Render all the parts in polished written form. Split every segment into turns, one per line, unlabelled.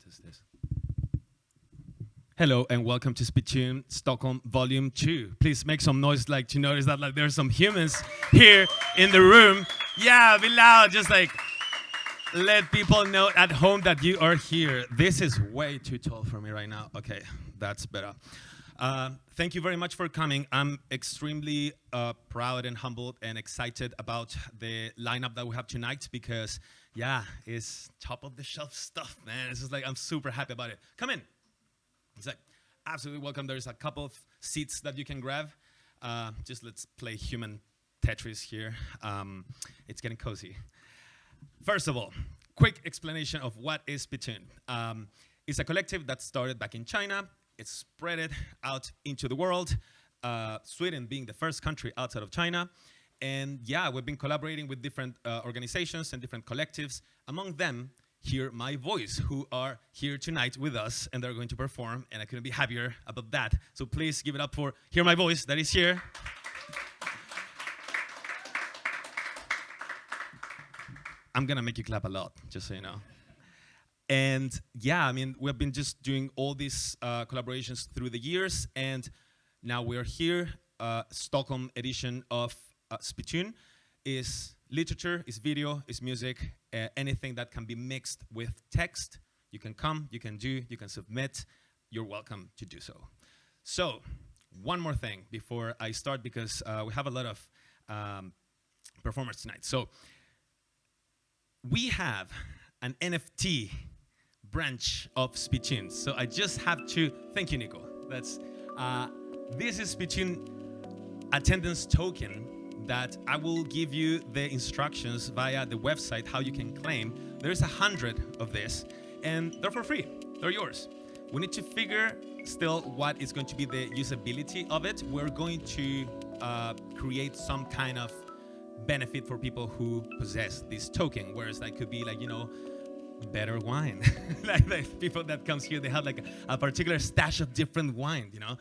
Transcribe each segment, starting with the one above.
test this. Hello and welcome to Spittoon Stockholm Volume 2. Please make some noise like to notice that like there's some humans here in the room. Yeah, be loud, just like let people know at home that you are here. This is way too tall for me right now. Okay, that's better. Thank you very much for coming. I'm extremely proud and humbled and excited about the lineup that we have tonight because, yeah, it's top of the shelf stuff, man. It's just like, I'm super happy about it. Come in. It's like, absolutely welcome. There's a couple of seats that you can grab. Just let's play human Tetris here. It's getting cozy. First of all, quick explanation of what is Spittoon. It's a collective that started back in China. It's spread it out into the world, Sweden being the first country outside of China. And yeah, we've been collaborating with different organizations and different collectives. Among them, Hear My Voice, who are here tonight with us, and they're going to perform, and I couldn't be happier about that. So please give it up for Hear My Voice, that is here. I'm gonna make you clap a lot, just so you know. And yeah, I mean, we've been just doing all these collaborations through the years, and now we're here. Stockholm edition of Spittoon is literature, is video, is music, anything that can be mixed with text. You can come, you can do, you can submit. You're welcome to do so. So, one more thing before I start, because we have a lot of performers tonight. So, we have an NFT branch of Spittoons. So I just have to, thank you, Nico. That's, this is Spittoon attendance token that I will give you the instructions via the website how you can claim. There's 100 of this, and they're for free. They're yours. We need to figure still what is going to be the usability of it. We're going to create some kind of benefit for people who possess this token, whereas that could be like, you know, better wine. like people that comes here, they have like a particular stash of different wine, you know?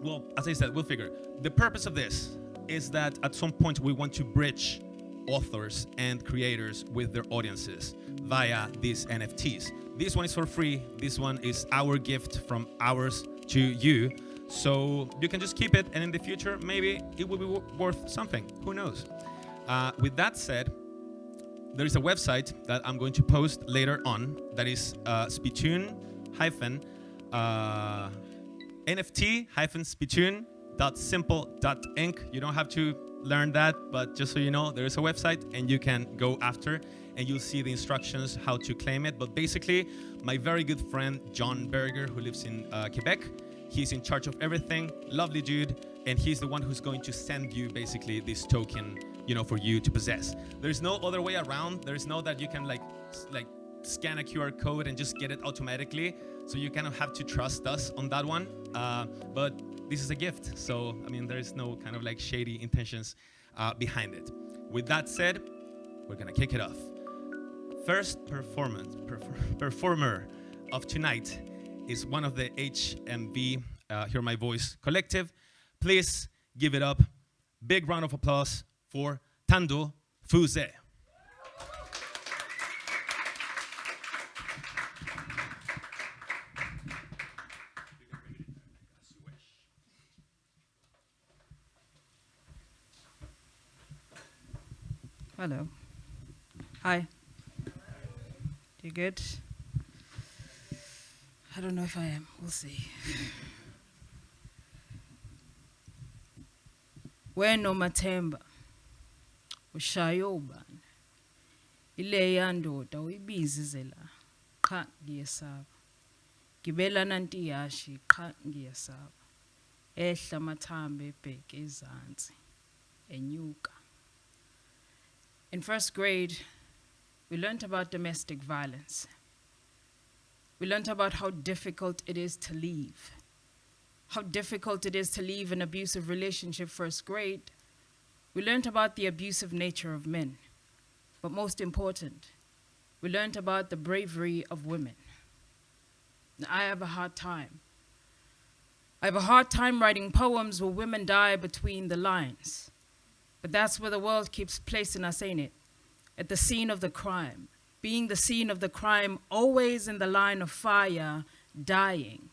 Well, as I said, we'll figure. The purpose of this is that at some point we want to bridge authors and creators with their audiences via these NFTs. This one is for free. This one is our gift from ours to you. So you can just keep it, and in the future, maybe it will be worth something. Who knows? With that said, there is a website that I'm going to post later on that is Spittoon-NFT-Spittoon.simple.inc. You don't have to learn that, but just so you know, there is a website, and you can go after, and you'll see the instructions how to claim it. But basically, my very good friend, John Berger, who lives in Quebec, he's in charge of everything, lovely dude, and he's the one who's going to send you basically this token, you know, for you to possess. There's no other way around. There's no that you can like scan a QR code and just get it automatically. So you kind of have to trust us on that one. But this is a gift. So, I mean, there's no kind of like shady intentions behind it. With that said, we're gonna kick it off. First performer of tonight is one of the HMV, Hear My Voice collective. Please give it up. Big round of applause for Thando Fuze.
Hello. Hi. You good? I don't know if I am. We'll see. Weno mathemba ushaya ubani ile yandoda uyibize la qha ngiyesaba gibela nanti yashi qha ngiyesaba ehla mathambe ebheke ezantsi enyuka. In first grade, we learned about domestic violence. We learned about how difficult it is to leave. How difficult it is to leave an abusive relationship first grade. We learned about the abusive nature of men. But most important, we learned about the bravery of women. Now, I have a hard time. I have a hard time writing poems where women die between the lines. But that's where the world keeps placing us, ain't it? At the scene of the crime, being the scene of the crime, always in the line of fire, dying.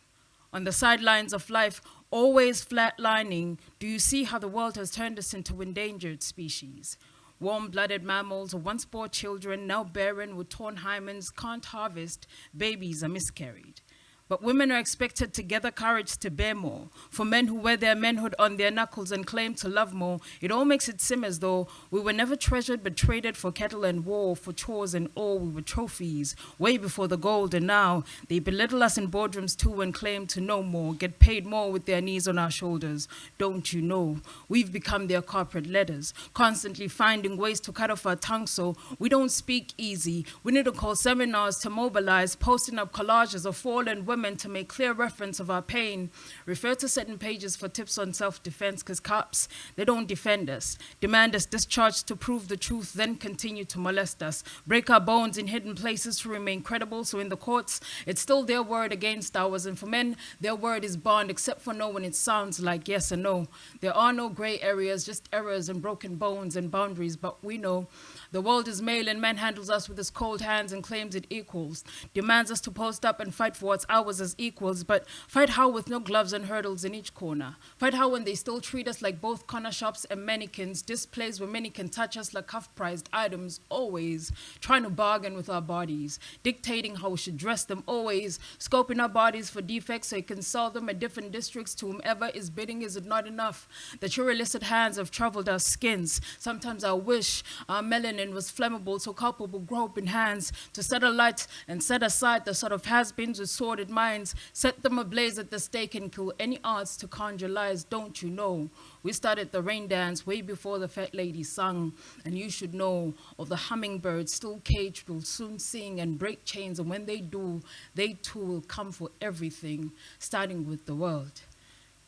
On the sidelines of life, always flatlining, do you see how the world has turned us into endangered species? Warm-blooded mammals who once bore children, now barren with torn hymens, can't harvest, babies are miscarried. But women are expected to gather courage to bear more. For men who wear their manhood on their knuckles and claim to love more, it all makes it seem as though we were never treasured but traded for cattle and war, for chores and all. We were trophies way before the gold, and now they belittle us in boardrooms too and claim to know more, get paid more with their knees on our shoulders. Don't you know? We've become their corporate letters, constantly finding ways to cut off our tongues so we don't speak easy. We need to call seminars to mobilize, posting up collages of fallen women to make clear reference of our pain, refer to certain pages for tips on self-defense, because cops, they don't defend us, demand us discharged to prove the truth, then continue to molest us, break our bones in hidden places to remain credible, so in the courts, it's still their word against ours, and for men, their word is bond, except for no when it sounds like yes or no. There are no gray areas, just errors and broken bones and boundaries, but we know the world is male and man handles us with his cold hands and claims it equals, demands us to post up and fight for what's ours as equals, but fight how with no gloves and hurdles in each corner? Fight how when they still treat us like both corner shops and mannequins, displays where many can touch us like half-priced items, always trying to bargain with our bodies, dictating how we should dress them, always scoping our bodies for defects so you can sell them at different districts to whomever is bidding. Is it not enough that your illicit hands have traveled our skins? Sometimes I wish our melanin was flammable so culpable groping hands to set alight and set aside the sort of has-beens with sordid minds, set them ablaze at the stake and kill any arts to conjure lies. Don't you know? We started the rain dance way before the fat lady sung, and you should know all the hummingbirds still caged will soon sing and break chains, and when they do, they too will come for everything, starting with the world.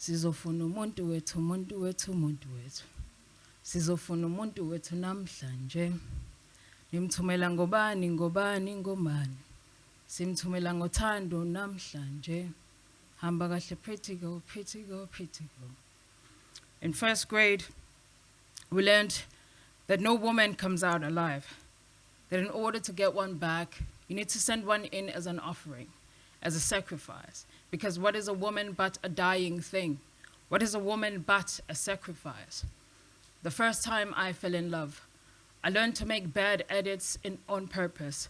Sizofuna umuntu wethu, umuntu wethu, umuntu wethu. Sizofuna umuntu wethu namhlanje. Nimthumela ngobani, ngobani, ngobani. Simthumela ngothando namhlanje. Hamba kahle, pretty girl, pretty girl, pretty girl. In first grade, we learned that no woman comes out alive. That in order to get one back, you need to send one in as an offering, as a sacrifice. Because what is a woman but a dying thing? What is a woman but a sacrifice? The first time I fell in love, I learned to make bad edits on purpose.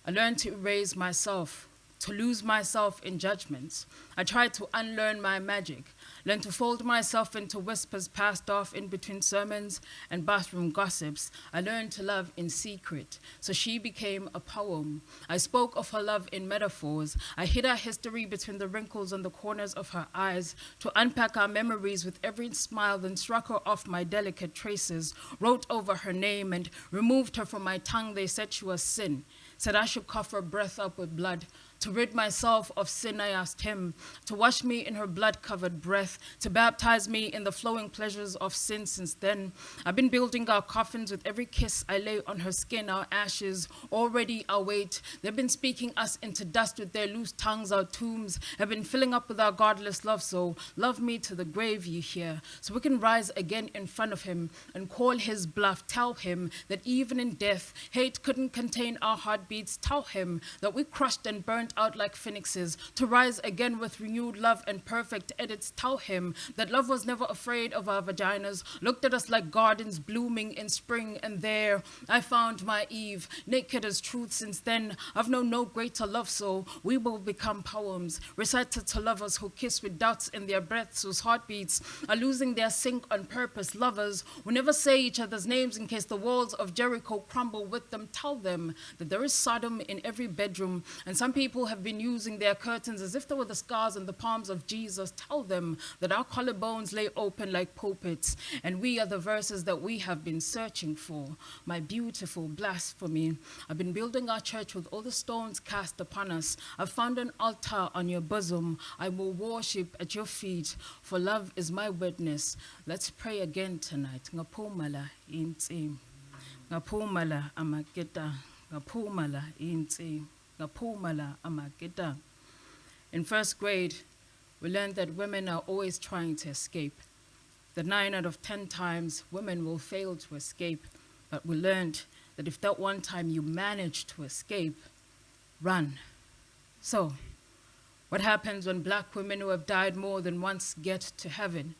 I learned to erase myself, to lose myself in judgments. I tried to unlearn my magic, learn to fold myself into whispers passed off in between sermons and bathroom gossips. I learned to love in secret, so she became a poem. I spoke of her love in metaphors. I hid our history between the wrinkles on the corners of her eyes to unpack our memories with every smile, then struck her off my delicate traces, wrote over her name and removed her from my tongue. They said she was sin, said I should cough her breath up with blood. To rid myself of sin, I asked him to wash me in her blood-covered breath, to baptize me in the flowing pleasures of sin. Since then, I've been building our coffins with every kiss I lay on her skin. Our ashes already await. They've been speaking us into dust with their loose tongues. Our tombs have been filling up with our godless love. So love me to the grave, you hear, so we can rise again in front of him and call his bluff. Tell him that even in death, hate couldn't contain our heartbeats. Tell him that we crushed and burned out like phoenixes to rise again with renewed love and perfect edits. Tell him that love was never afraid of our vaginas, looked at us like gardens blooming in spring, and there I found my Eve, naked as truth. Since then I've known no greater love, so we will become poems recited to lovers who kiss with doubts in their breaths, whose heartbeats are losing their sync on purpose. Lovers who never say each other's names in case the walls of Jericho crumble with them. Tell them that there is Sodom in every bedroom, and some people have been using their curtains as if they were the scars on the palms of Jesus. Tell them that our collarbones lay open like pulpits, and we are the verses that we have been searching for. My beautiful blasphemy, I've been building our church with all the stones cast upon us. I've found an altar on your bosom. I will worship at your feet, for love is my witness. Let's pray again tonight. Ngaphumala insi, ngaphumala amaketa, ngaphumala insi. In first grade, we learned that women are always trying to escape, that 9 out of 10 times women will fail to escape, but we learned that if that one time you manage to escape, run. So, what happens when black women who have died more than once get to heaven?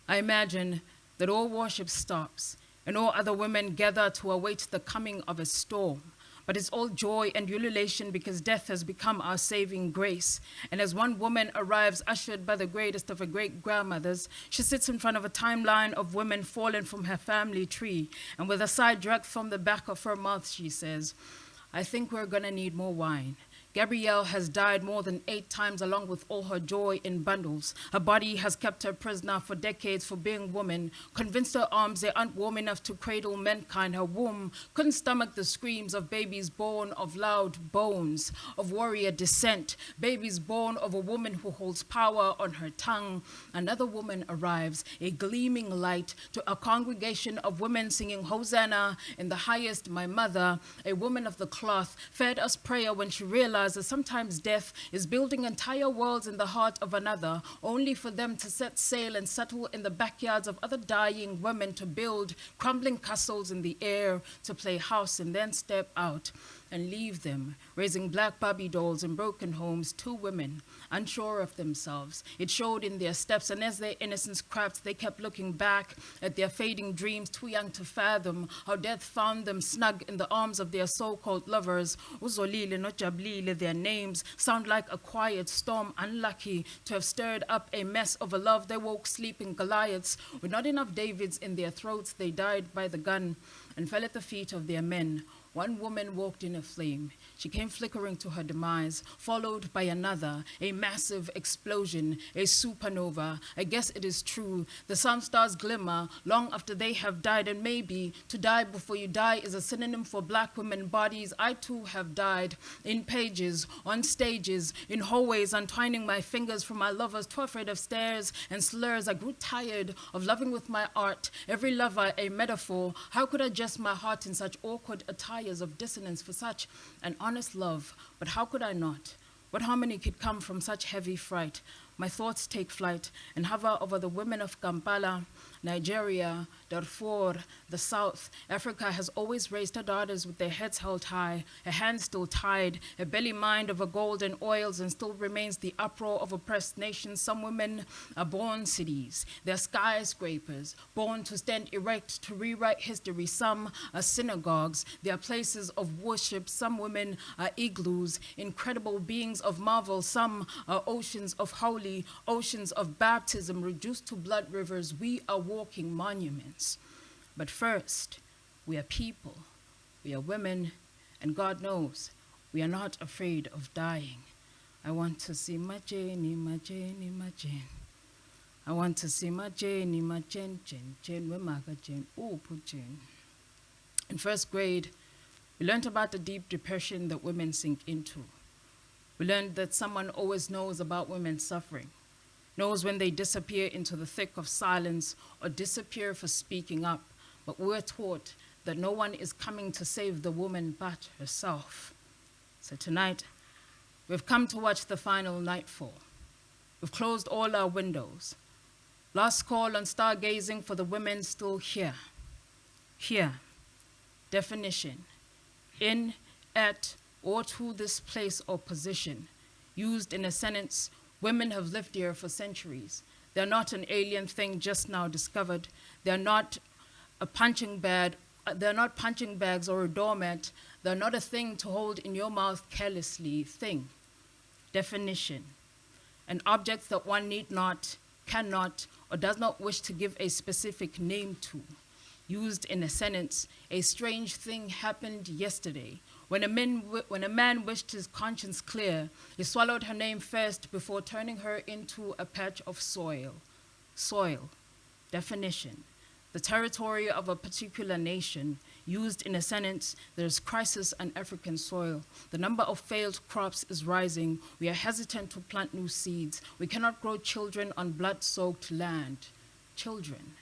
I imagine that all worship stops and all other women gather to await the coming of a storm. But it's all joy and ululation because death has become our saving grace. And as one woman arrives, ushered by the greatest of her great-grandmothers, she sits in front of a timeline of women fallen from her family tree. And with a sigh dragged from the back of her mouth, she says, I think we're gonna need more wine. Gabrielle has died more than 8 times along with all her joy in bundles. Her body has kept her prisoner for decades for being woman, convinced her arms they aren't warm enough to cradle mankind. Her womb couldn't stomach the screams of babies born of loud bones, of warrior descent, babies born of a woman who holds power on her tongue. Another woman arrives, a gleaming light, to a congregation of women singing Hosanna in the highest, my mother, a woman of the cloth, fed us prayer when she realized that sometimes death is building entire worlds in the heart of another, only for them to set sail and settle in the backyards of other dying women to build crumbling castles in the air, to play house and then step out and leave them, raising black Barbie dolls in broken homes, 2 women, unsure of themselves. It showed in their steps, and as their innocence crept, they kept looking back at their fading dreams, too young to fathom how death found them snug in the arms of their so-called lovers. Uzolile no Jabulile, their names sound like a quiet storm, unlucky to have stirred up a mess of a love. They woke sleeping Goliaths with not enough Davids in their throats. They died by the gun and fell at the feet of their men. One woman walked in a flame. She came flickering to her demise, followed by another, a massive explosion, a supernova. I guess it is true. The sun stars glimmer long after they have died, and maybe to die before you die is a synonym for black women bodies. I too have died in pages, on stages, in hallways, untwining my fingers from my lovers, too afraid of stares and slurs. I grew tired of loving with my art, every lover a metaphor. How could I adjust my heart in such awkward attire of dissonance for such an honest love? But how could I not? What harmony could come from such heavy fright? My thoughts take flight and hover over the women of Kampala, Nigeria, Darfur, the South. Africa has always raised her daughters with their heads held high, her hands still tied, her belly mined over gold and oils, and still remains the uproar of oppressed nations. Some women are born cities. They're skyscrapers, born to stand erect, to rewrite history. Some are synagogues. They are places of worship. Some women are igloos, incredible beings of marvel. Some are oceans of holy, oceans of baptism reduced to blood rivers. We are walking monuments. But first, we are people, we are women, and God knows we are not afraid of dying. I want to see my Jenny, my Jenny, my Jen. I want to see my Jenny, my Jen, Jen, Jen, where Maga Jen, oh, put Jen. In first grade, we learned about the deep depression that women sink into. We learned that someone always knows about women's suffering, knows when they disappear into the thick of silence or disappear for speaking up. But we're taught that no one is coming to save the woman but herself. So tonight, we've come to watch the final nightfall. We've closed all our windows. Last call on stargazing for the women still here. Here, definition, in, at, or to this place or position. Used in a sentence, women have lived here for centuries. They're not an alien thing just now discovered. They're not a punching bag. They're not punching bags or a doormat. They're not a thing to hold in your mouth carelessly. Thing. Definition. An object that one need not, cannot, or does not wish to give a specific name to. Used in a sentence, a strange thing happened yesterday. When a man wished his conscience clear, he swallowed her name first before turning her into a patch of soil. Soil. Definition. The territory of a particular nation. Used in a sentence, there is crisis on African soil. The number of failed crops is rising. We are hesitant to plant new seeds. We cannot grow children on blood-soaked land. Children.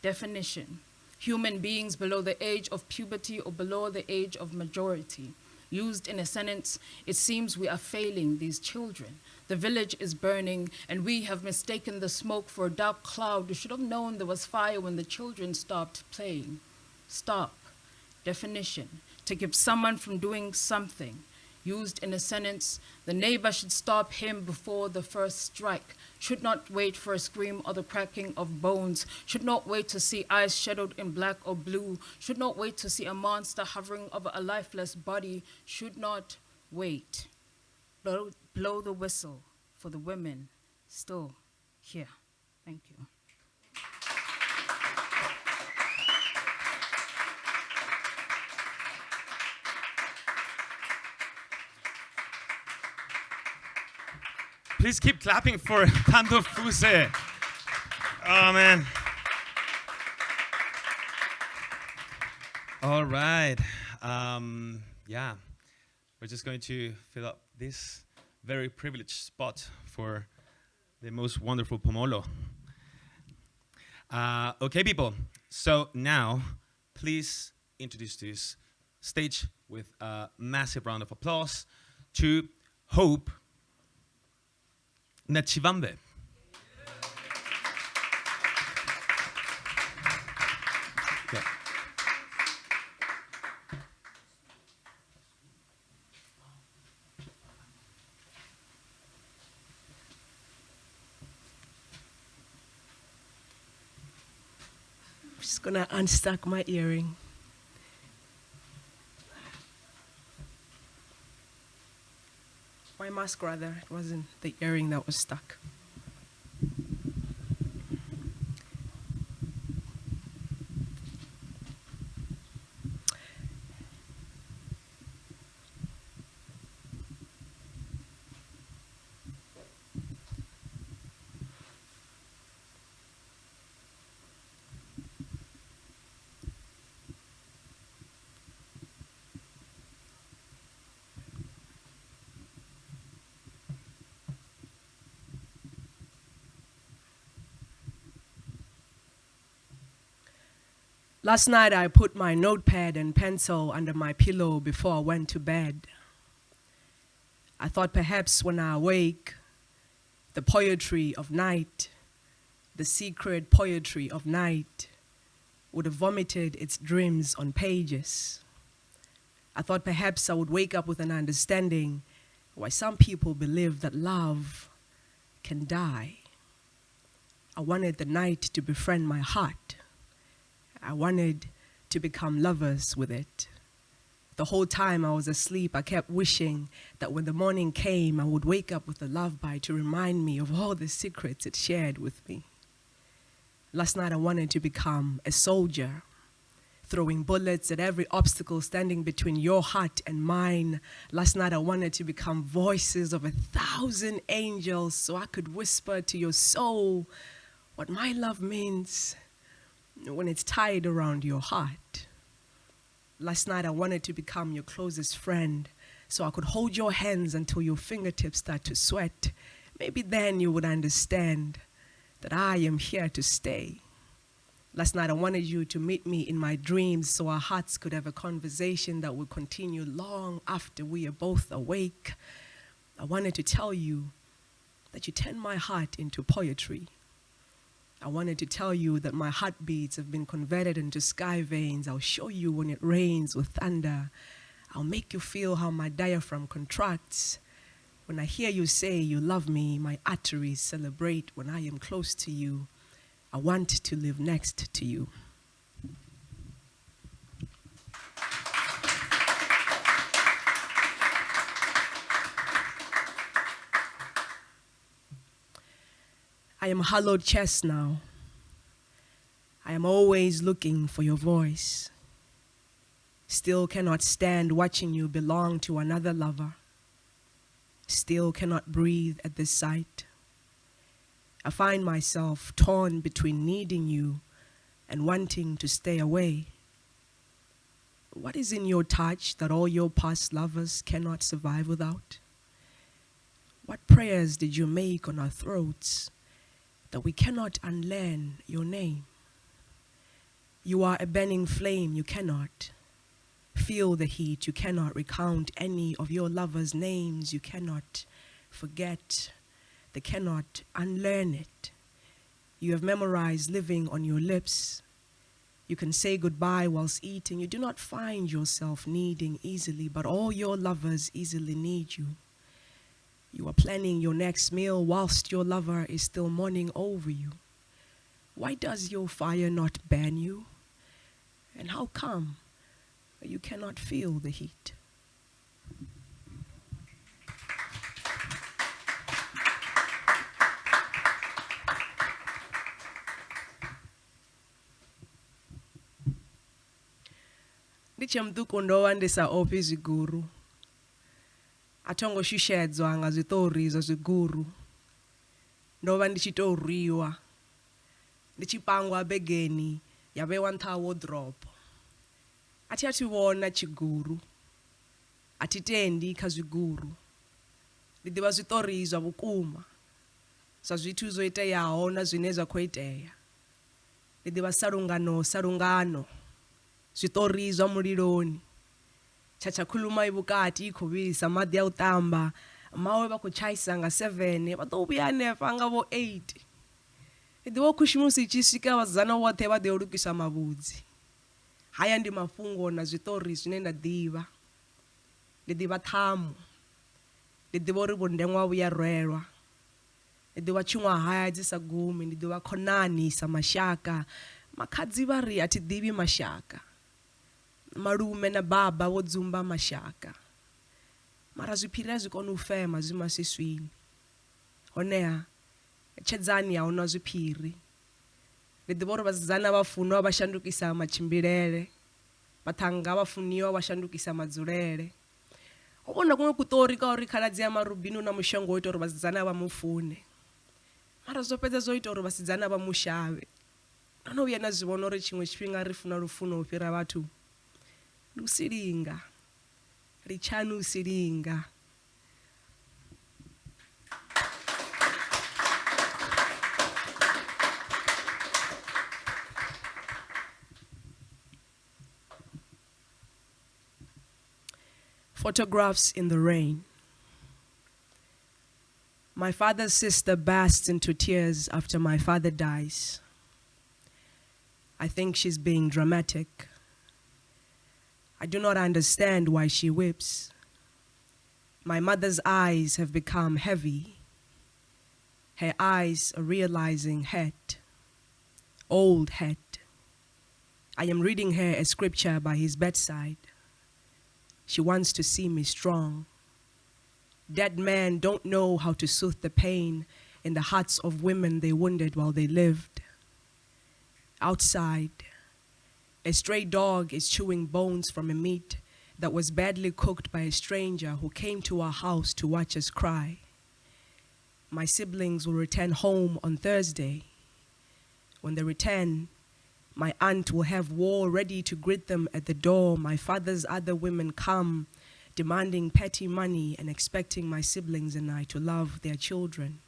Definition. Human beings below the age of puberty or below the age of majority. Used in a sentence, it seems we are failing these children. The village is burning, and we have mistaken the smoke for a dark cloud. We should have known there was fire when the children stopped playing. Stop. Definition: to keep someone from doing something. Used in a sentence: the neighbor should stop him before the first strike, should not wait for a scream or the cracking of bones, should not wait to see eyes shadowed in black or blue, should not wait to see a monster hovering over a lifeless body, should not wait. Blow the whistle for the women still here. Thank you.
Please keep clapping for Thando Fuze. Oh, man. All right. Yeah, we're just going to fill up this very privileged spot for the most wonderful pomolo. Okay, people. So now, please introduce to this stage with a massive round of applause to Hope Netshivhambe. Okay.
I'm just gonna unstuck my earring. My mask, rather. It wasn't the earring that was stuck. Last night I put my notepad and pencil under my pillow before I went to bed. I thought perhaps when I awake, the poetry of night, the secret poetry of night, would have vomited its dreams on pages. I thought perhaps I would wake up with an understanding why some people believe that love can die. I wanted the night to befriend my heart. I wanted to become lovers with it. The whole time I was asleep, I kept wishing that when the morning came, I would wake up with a lullaby to remind me of all the secrets it shared with me. Last night I wanted to become a soldier, throwing bullets at every obstacle standing between your heart and mine. Last night I wanted to become voices of 1,000 angels so I could whisper to your soul what my love means when it's tied around your heart. Last night I wanted to become your closest friend so I could hold your hands until your fingertips start to sweat. Maybe then you would understand that I am here to stay. Last night I wanted you to meet me in my dreams so our hearts could have a conversation that would continue long after we are both awake. I wanted to tell you that you turn my heart into poetry. I wanted to tell you that my heartbeats have been converted into sky veins. I'll show you when it rains with thunder. I'll make you feel how my diaphragm contracts. When I hear you say you love me, my arteries celebrate when I am close to you. I want to live next to you. I am hollowed chest now. I am always looking for your voice. Still cannot stand watching you belong to another lover. Still cannot breathe at this sight. I find myself torn between needing you and wanting to stay away. What is in your touch that all your past lovers cannot survive without? What prayers did you make on our throats that we cannot unlearn your name? You are a burning flame, you cannot feel the heat, you cannot recount any of your lovers' names, you cannot forget, they cannot unlearn it. You have memorized living on your lips. You can say goodbye whilst eating. You do not find yourself needing easily, but all your lovers easily need you. You are planning your next meal whilst your lover is still mourning over you. Why does your fire not burn you? And how come you cannot feel the heat? Ndichemduko ndo wandisa ophi ziguru. Atongo shushedzwa nga zwitori zwa zwiguru. Ndovha ndichitoriwa. Ndichipangwa begeni yabewa ntha wardrobe. Ati atiwona chiguru. Atitendi kha zwiguru. Ndi ḓivha zwitori zwa vhukuma. Zwa zwithu zwo iteaho na zwine zwa khou itea. Ndi ḓivha salungano. Zwitori zwa muliloni. Chachakhuluma ibukati ikho vhilisa maḓi a u ṱamba. Mawe vha khou tshaisa nga 7 vha ḓo vhuya hanefha nga vho 8. Ndi ḓivha khushumusi tshi swika vhasidzana vhoṱhe vha ḓo lukisa mavhudzi. Haya ndi mafhungo na zwitori zwine nda ḓivha. Ndi ḓivha ṱhamu. Ndi ḓivha uri vhundengwa vhuya rwelwa. Ndi ḓivha tshiṅwahaya dzi sa gumi. Ndi ḓivha khonani sa mashaka. Makhadzi vha ri athi ḓivhi mashaka. Malume na baba vho dzumba mashaka. Mara zwiphiri zwi kona u fema zwi masiswini. Honeha tshedzani a huna zwiphiri. Ndi ḓivha uri vhasidzana vha funwa vha shandukisa matshimbilele. Vhathanga vha funiwa vha shandukisa madzulele. Ho vhona kuṅwe kuṱori ka uri khaladzi ya marubini na mushongo ita uri vhasidzana vha mufune. Mara zwo fhedza zwo ita uri vhasidzana vha mushavhe. Ndo no vhuya na zwi vhona uri tshiṅwe tshifhinga ri funa lufuno u fhira vhathu. Ndi u silinga. Richani u silinga. Photographs in the rain. My father's sister bursts into tears after my father dies. I think she's being dramatic. I do not understand why she weeps. My mother's eyes have become heavy. Her eyes are realizing hurt, old hurt. I am reading her a scripture by his bedside. She wants to see me strong. Dead men don't know how to soothe the pain in the hearts of women they wounded while they lived. Outside, a stray dog is chewing bones from a meat that was badly cooked by a stranger who came to our house to watch us cry. My siblings will return home on Thursday. When they return, my aunt will have war ready to greet them at the door. My father's other women come, demanding petty money and expecting my siblings and I to love their children.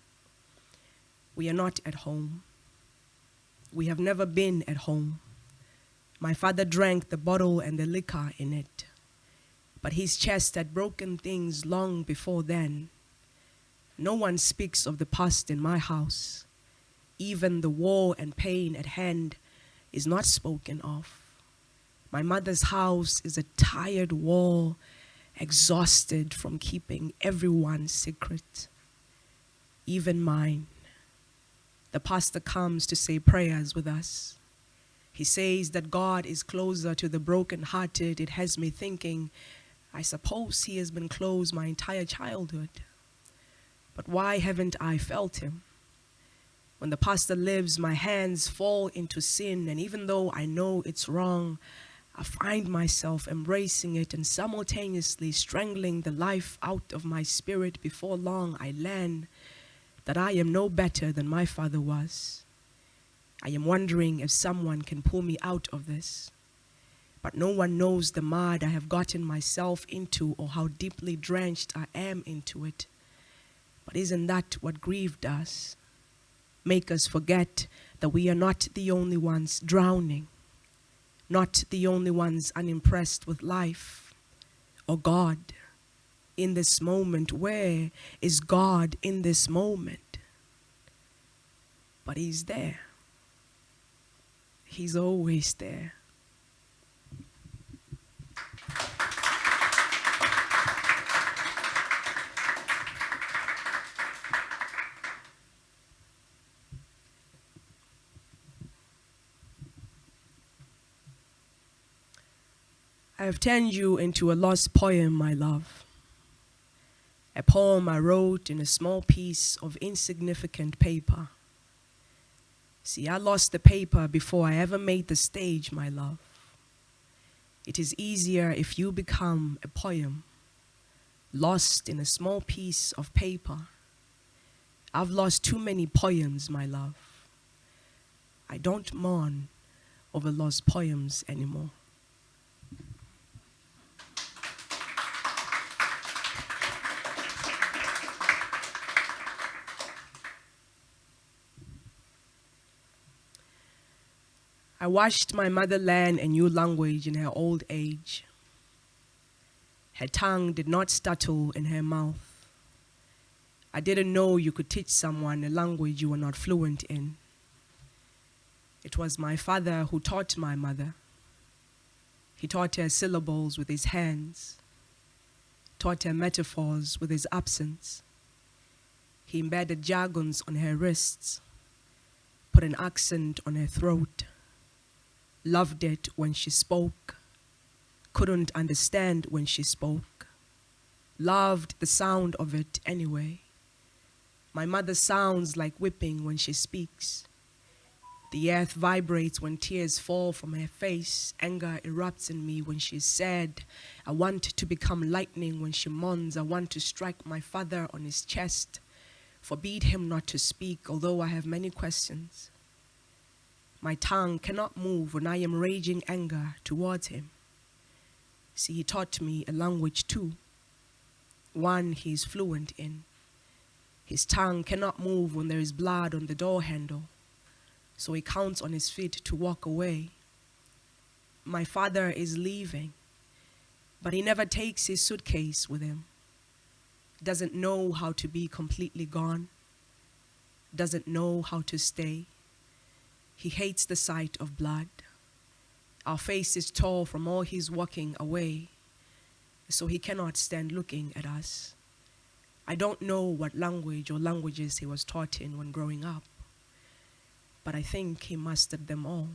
We are not at home. We have never been at home. My father drank the bottle and the liquor in it, but his chest had broken things long before then. No one speaks of the past in my house. Even the war and pain at hand is not spoken of. My mother's house is a tired wall, exhausted from keeping everyone's secret, even mine. The pastor comes to say prayers with us. He says that God is closer to the brokenhearted. It has me thinking, I suppose he has been close my entire childhood. But why haven't I felt him? When the pastor lives, my hands fall into sin, and even though I know it's wrong, I find myself embracing it and simultaneously strangling the life out of my spirit. Before long, I learn that I am no better than my father was. I am wondering if someone can pull me out of this. But no one knows the mud I have gotten myself into or how deeply drenched I am into it. But isn't that what grieved us? Make us forget that we are not the only ones drowning, not the only ones unimpressed with life or God. In this moment, where is God in this moment? But he's there. He's always there. I have turned you into a lost poem, my love. A poem I wrote in a small piece of insignificant paper. See, I lost the paper before I ever made the stage, my love. It is easier if you become a poem, lost in a small piece of paper. I've lost too many poems, my love. I don't mourn over lost poems anymore. I watched my mother learn a new language in her old age. Her tongue did not startle in her mouth. I didn't know you could teach someone a language you were not fluent in. It was my father who taught my mother. He taught her syllables with his hands, taught her metaphors with his absence. He embedded jargons on her wrists, put an accent on her throat. Loved it when she spoke, couldn't understand when she spoke, loved the sound of it anyway. My mother sounds like whipping when she speaks. The earth vibrates when tears fall from her face. Anger erupts in me when she's sad. I want to become lightning when she mourns. I want to strike my father on his chest, forbid him not to speak, although I have many questions. My tongue cannot move when I am raging anger towards him. See, he taught me a language too, one he is fluent in. His tongue cannot move when there is blood on the door handle, so he counts on his feet to walk away. My father is leaving, but he never takes his suitcase with him. Doesn't know how to be completely gone, doesn't know how to stay. He hates the sight of blood. Our face is tall from all his walking away, so he cannot stand looking at us. I don't know what language or languages he was taught in when growing up, but I think he mastered them all.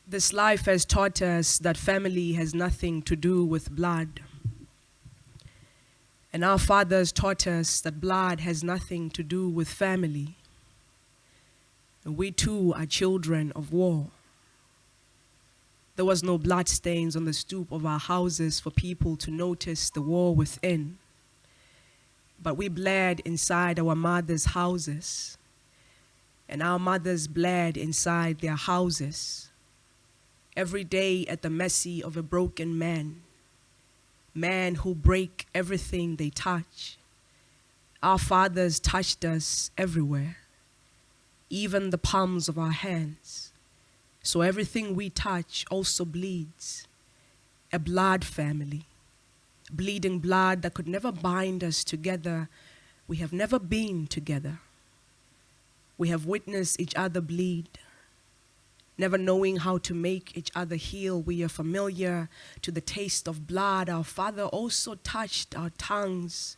This life has taught us that family has nothing to do with blood. And our fathers taught us that blood has nothing to do with family. And we too are children of war. There was no blood stains on the stoop of our houses for people to notice the war within. But we bled inside our mothers' houses, and our mothers bled inside their houses. Every day at the mercy of a broken man who break everything they touch. Our fathers touched us everywhere, even the palms of our hands. So everything we touch also bleeds. A blood family, bleeding blood that could never bind us together. We have never been together. We have witnessed each other bleed. Never knowing how to make each other heal, we are familiar to the taste of blood. Our father also touched our tongues,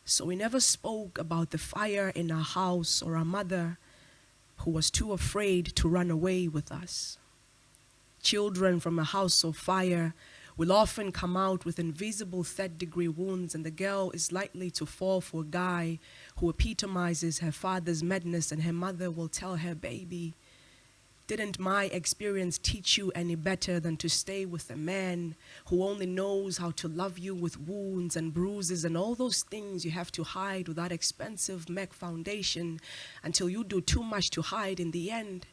so we never spoke about the fire in our house or our mother who was too afraid to run away with us. Children from a house of fire will often come out with invisible third-degree wounds, and the girl is likely to fall for a guy who epitomizes her father's madness, and her mother will tell her, baby, didn't my experience teach you any better than to stay with a man who only knows how to love you with wounds and bruises and all those things you have to hide with that expensive Mac foundation until you do too much to hide in the end?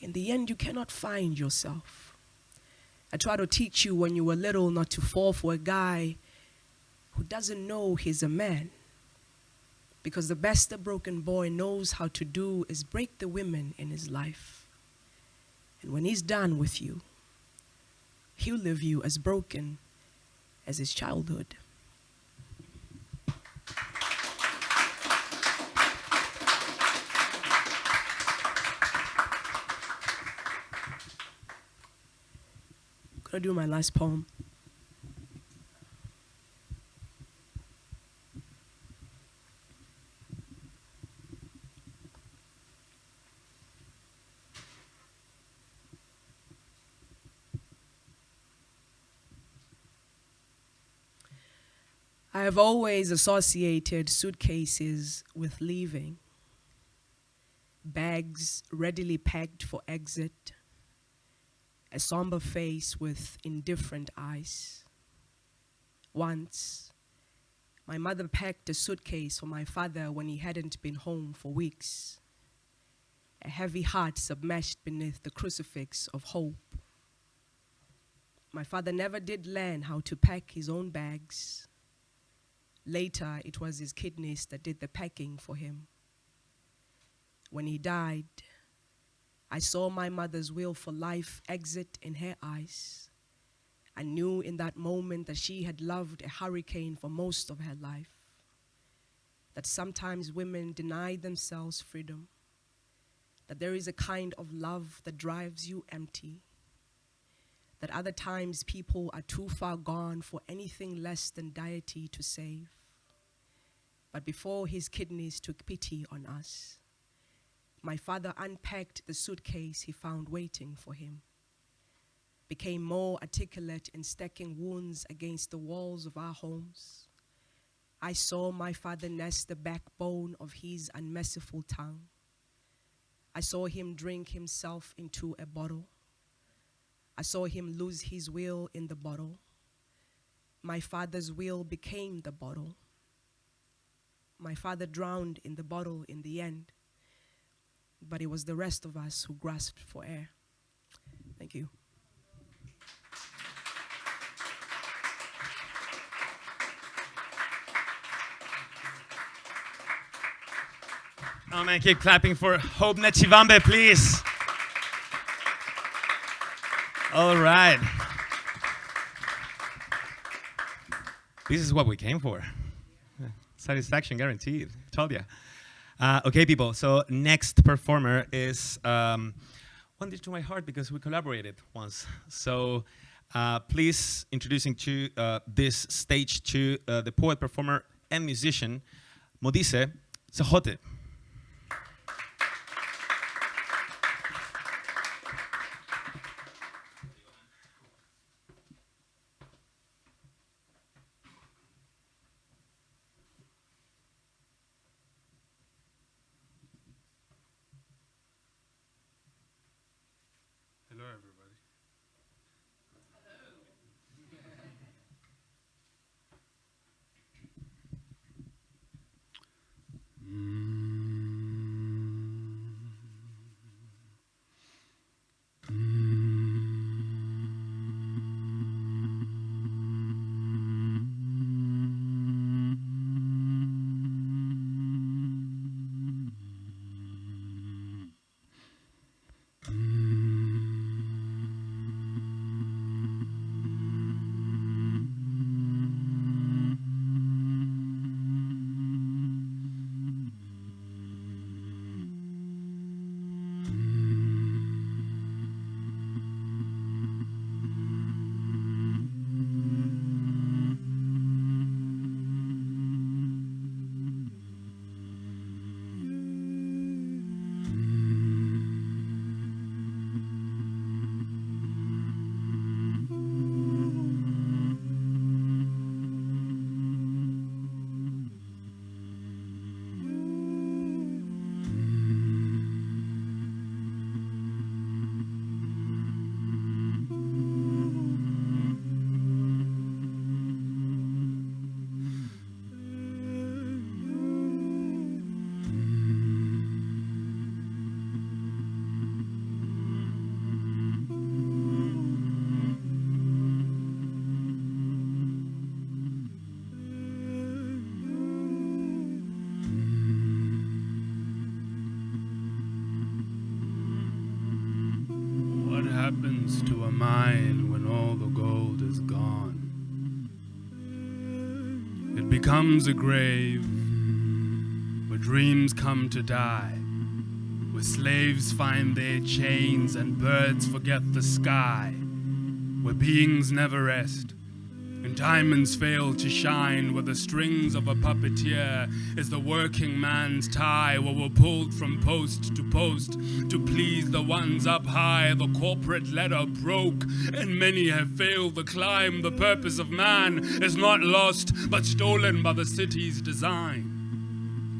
In the end, you cannot find yourself. I try to teach you when you were little not to fall for a guy who doesn't know he's a man. Because the best a broken boy knows how to do is break the women in his life. And when he's done with you, he'll leave you as broken as his childhood. Gonna do my last poem. I have always associated suitcases with leaving, bags readily packed for exit, a somber face with indifferent eyes. Once, my mother packed a suitcase for my father when he hadn't been home for weeks, a heavy heart submerged beneath the crucifix of hope. My father never did learn how to pack his own bags. Later, it was his kidneys that did the packing for him. When he died, I saw my mother's will for life exit in her eyes. I knew in that moment that she had loved a hurricane for most of her life, that sometimes women deny themselves freedom, that there is a kind of love that drives you empty, that other times people are too far gone for anything less than deity to save. But before his kidneys took pity on us, my father unpacked the suitcase he found waiting for him, became more articulate in stacking wounds against the walls of our homes. I saw my father nest the backbone of his unmerciful tongue. I saw him drink himself into a bottle. I saw him lose his will in the bottle. My father's will became the bottle. My father drowned in the bottle in the end, but it was the rest of us who grasped for air. Thank you.
Oh man, keep clapping for Hope Netshivhambe, please. All right. This is what we came for. Satisfaction guaranteed. Told ya. Okay, people. So next performer is one dear to my heart because we collaborated once. So please introducing to this stage to the poet, performer, and musician, Modise Sekgothe.
Hello, everybody. Hello. returns to a mine when all the gold is gone. It becomes a grave where dreams come to die, where slaves find their chains and birds forget the sky, where beings never rest and diamonds fail to shine, where the strings of a puppeteer is the working man's tie, where we're pulled from post to please the ones up high. The corporate ladder broke and many have failed the climb. The purpose of man is not lost but stolen by the city's design.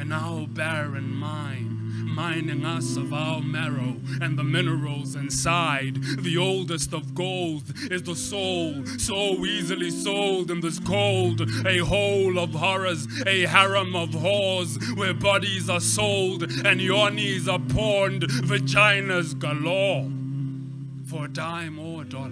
And our barren mind, mining us of our marrow and the minerals inside. The oldest of gold is the soul, so easily sold in this cold. A hole of horrors, a harem of whores, where bodies are sold and yonis are pawned, vaginas galore. For a dime or a dollar,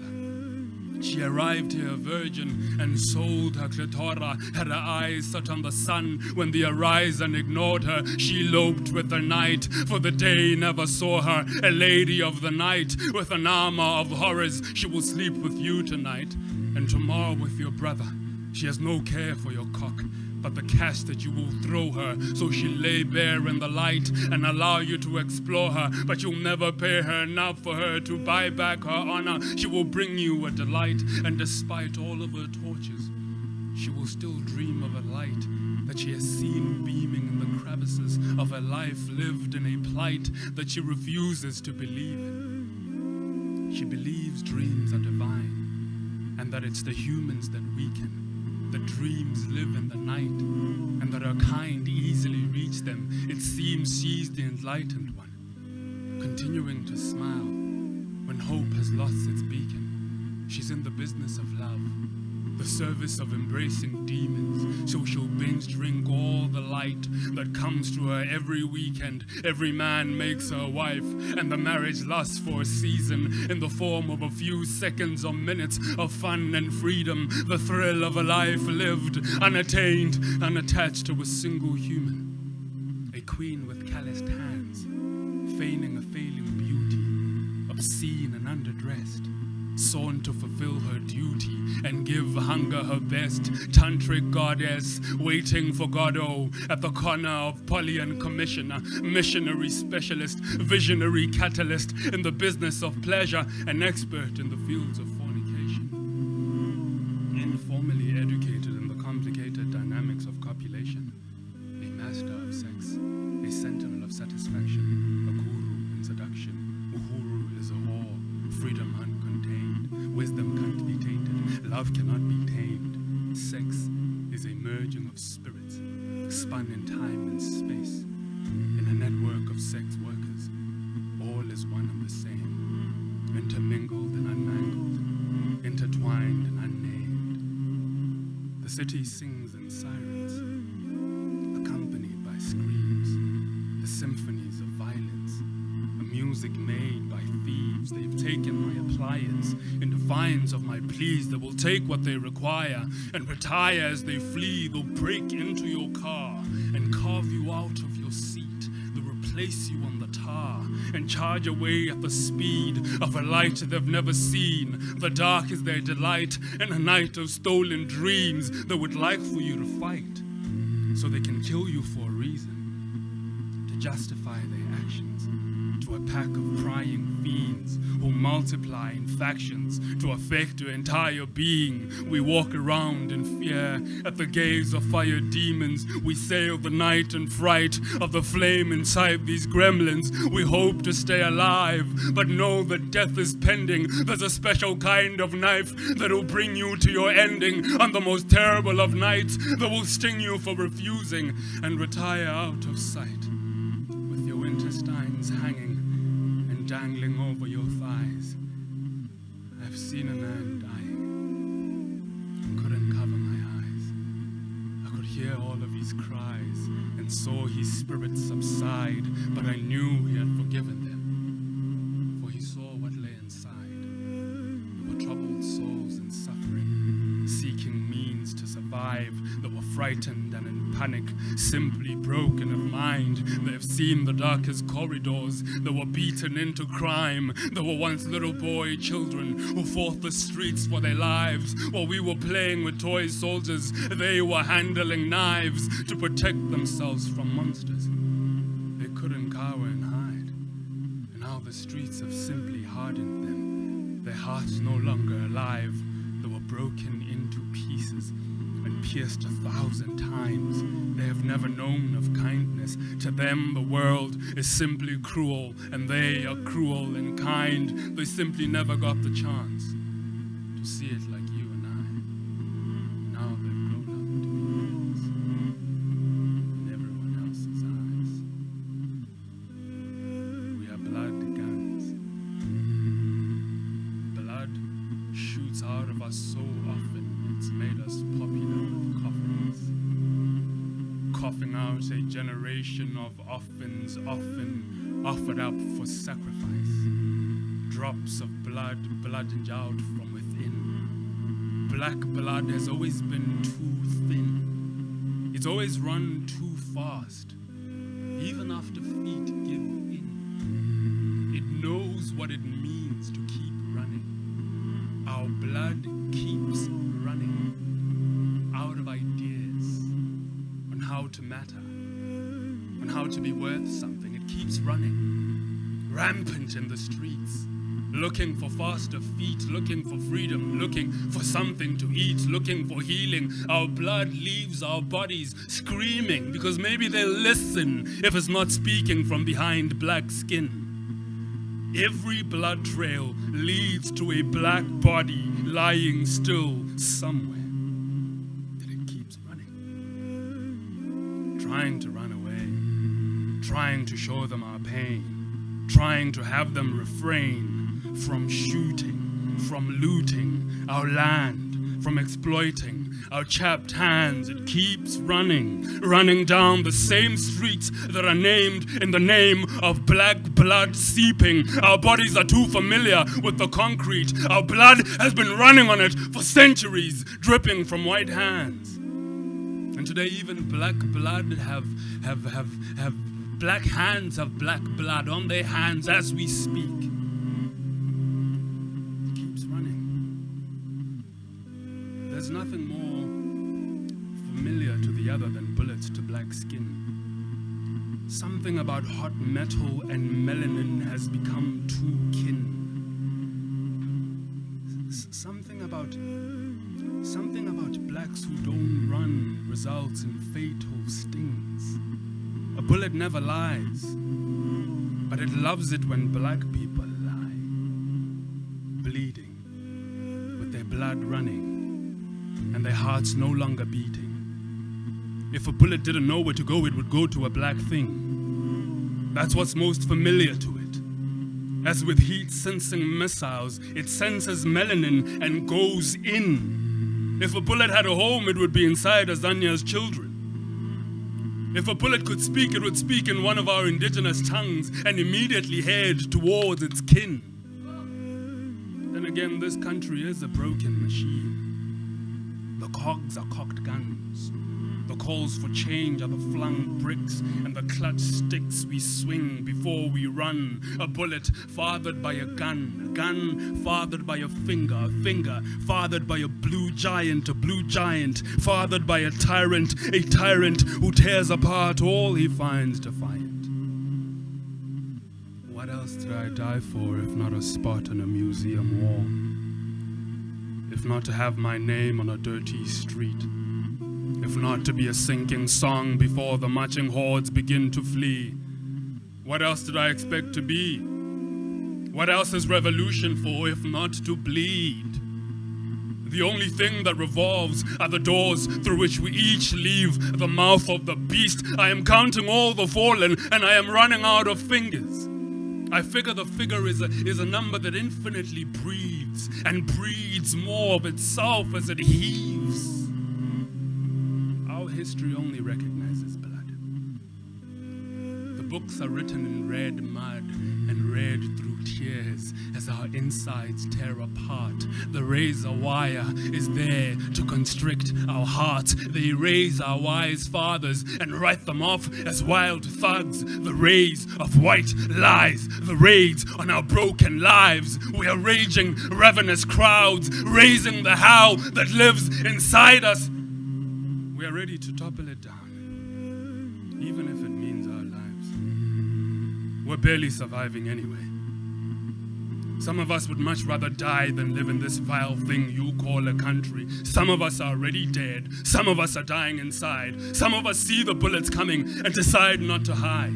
she arrived here a virgin and sold her clitora. Had her eyes set on the sun when the horizon ignored her. She eloped with the night, for the day never saw her. A lady of the night with an armor of horrors. She will sleep with you tonight and tomorrow with your brother. She has no care for your cock, but the cash that you will throw her, so she'll lay bare in the light and allow you to explore her, but you'll never pay her enough for her to buy back her honor. She will bring you a delight, and despite all of her tortures, she will still dream of a light that she has seen beaming in the crevices of her life lived in a plight that she refuses to believe in. She believes dreams are divine, and that it's the humans that weaken. The dreams live in the night, and that her kind easily reach them. It seems she's the enlightened one, continuing to smile when hope has lost its beacon. She's in the business of love, the service of embracing demons, so she'll binge drink all the light that comes to her every weekend. Every man makes her wife, and the marriage lasts for a season in the form of a few seconds or minutes of fun and freedom, the thrill of a life lived, unattained, unattached to a single human. A queen with calloused hands, feigning a failing beauty, obscene and underdressed, sworn to fulfill her duty and give hunger her best. Tantric goddess, waiting for Godot at the corner of Polyan commissioner, missionary specialist, visionary catalyst in the business of pleasure, an expert in the fields of fornication. Informally educated in the complicated dynamics of copulation, a master of sex, a sentinel of satisfaction, a guru in seduction. Uhuru is a whore, freedom uncontained, wisdom can't be tainted, love cannot be tamed. Sex is a merging of spirits, spun in time and space, in a network of sex workers. All is one and the same, intermingled and unmangled, intertwined and unnamed. The city sings in sirens, accompanied by screams, the symphonies of violence, a music made by thieves. They've taken my appliance in defiance of my pleas. They will take what they require and retire as they flee. They'll break into your car and carve you out of your seat. They'll replace you on the tar and charge away at the speed of a light they've never seen. The dark is their delight in a night of stolen dreams. They would like for you to fight so they can kill you for a reason, to justify their actions, to a pack of prying fiends who multiply in factions to affect your entire being. We walk around in fear at the gaze of fire demons. We sail the night in fright of the flame inside these gremlins. We hope to stay alive, but know that death is pending. There's a special kind of knife that'll bring you to your ending on the most terrible of nights, that will sting you for refusing and retire out of sight with your intestines hanging and dangling over your thighs. I've seen a man dying and couldn't cover my eyes. I could hear all of his cries and saw his spirit subside, but I knew he had forgiven them, for he saw what lay inside. There were troubled souls in suffering, seeking means to survive. There were frightened and in panic, simply broken of mind. They have seen the darkest corridors, they were beaten into crime. There were once little boy children who fought the streets for their lives. While we were playing with toy soldiers, they were handling knives to protect themselves from monsters. They couldn't cower and hide, and now the streets have simply hardened them. Their hearts no longer alive, they were broken into pieces and pierced 1,000 times. They have never known of kindness. To them the world is simply cruel, and they are cruel and kind. They simply never got the chance to see it like you and I. Now they've grown up to be things in everyone else's eyes. We are blood guns. Blood shoots out of us so often, it's made us popular with coffins. Coughing out a generation of orphans, often offered up for sacrifice. Drops of blood bludgeoned out from within. Black blood has always been too thin. It's always run too fast. Even after feet give in, it knows what it means to keep running. Our blood keeps running out of ideas on how to matter, on how to be worth something. It keeps running, rampant in the streets, looking for faster feet, looking for freedom, looking for something to eat, looking for healing. Our blood leaves our bodies screaming because maybe they'll listen if it's not speaking from behind black skin. Every blood trail leads to a black body lying still somewhere. And it keeps running. Trying to run away. Trying to show them our pain. Trying to have them refrain from shooting, from looting our land, from exploiting our chapped hands. It keeps running, running down the same streets that are named in the name of black blood seeping. Our bodies are too familiar with the concrete. Our blood has been running on it for centuries, dripping from white hands. And today even black blood have black hands have black blood on their hands as we speak. It keeps running. There's nothing more familiar to the other than bullets to black skin. Something about hot metal and melanin has become too kin. Something about blacks who don't run results in fatal stings. A bullet never lies, but it loves it when black people lie, bleeding, with their blood running and their hearts no longer beating. If a bullet didn't know where to go, it would go to a black thing. That's what's most familiar to it. As with heat-sensing missiles, it senses melanin and goes in. If a bullet had a home, it would be inside Azanya's children. If a bullet could speak, it would speak in one of our indigenous tongues and immediately head towards its kin. Then again, this country is a broken machine. The cogs are cocked guns. The calls for change are the flung bricks and the clutch sticks we swing before we run. A bullet fathered by a gun fathered by a finger fathered by a blue giant fathered by a tyrant who tears apart all he finds to find. What else did I die for if not a spot on a museum wall? If not to have my name on a dirty street? If not to be a sinking song before the marching hordes begin to flee? What else did I expect to be? What else is revolution for if not to bleed? The only thing that revolves are the doors through which we each leave the mouth of the beast. I am counting all the fallen and I am running out of fingers. I figure the figure is a number that infinitely breathes and breeds more of itself as it heaves. Our history only recognizes blood. The books are written in red mud and read through tears. shears as our insides tear apart. The razor wire is there to constrict our hearts. They erase our wise fathers and write them off as wild thugs. The rays of white lies, the raids on our broken lives. We are raging ravenous crowds, raising the howl that lives inside us. We are ready to topple it down, even if it means our lives. We're barely surviving anyway. Some of us would much rather die than live in this vile thing you call a country. Some of us are already dead. Some of us are dying inside. Some of us see the bullets coming and decide not to hide.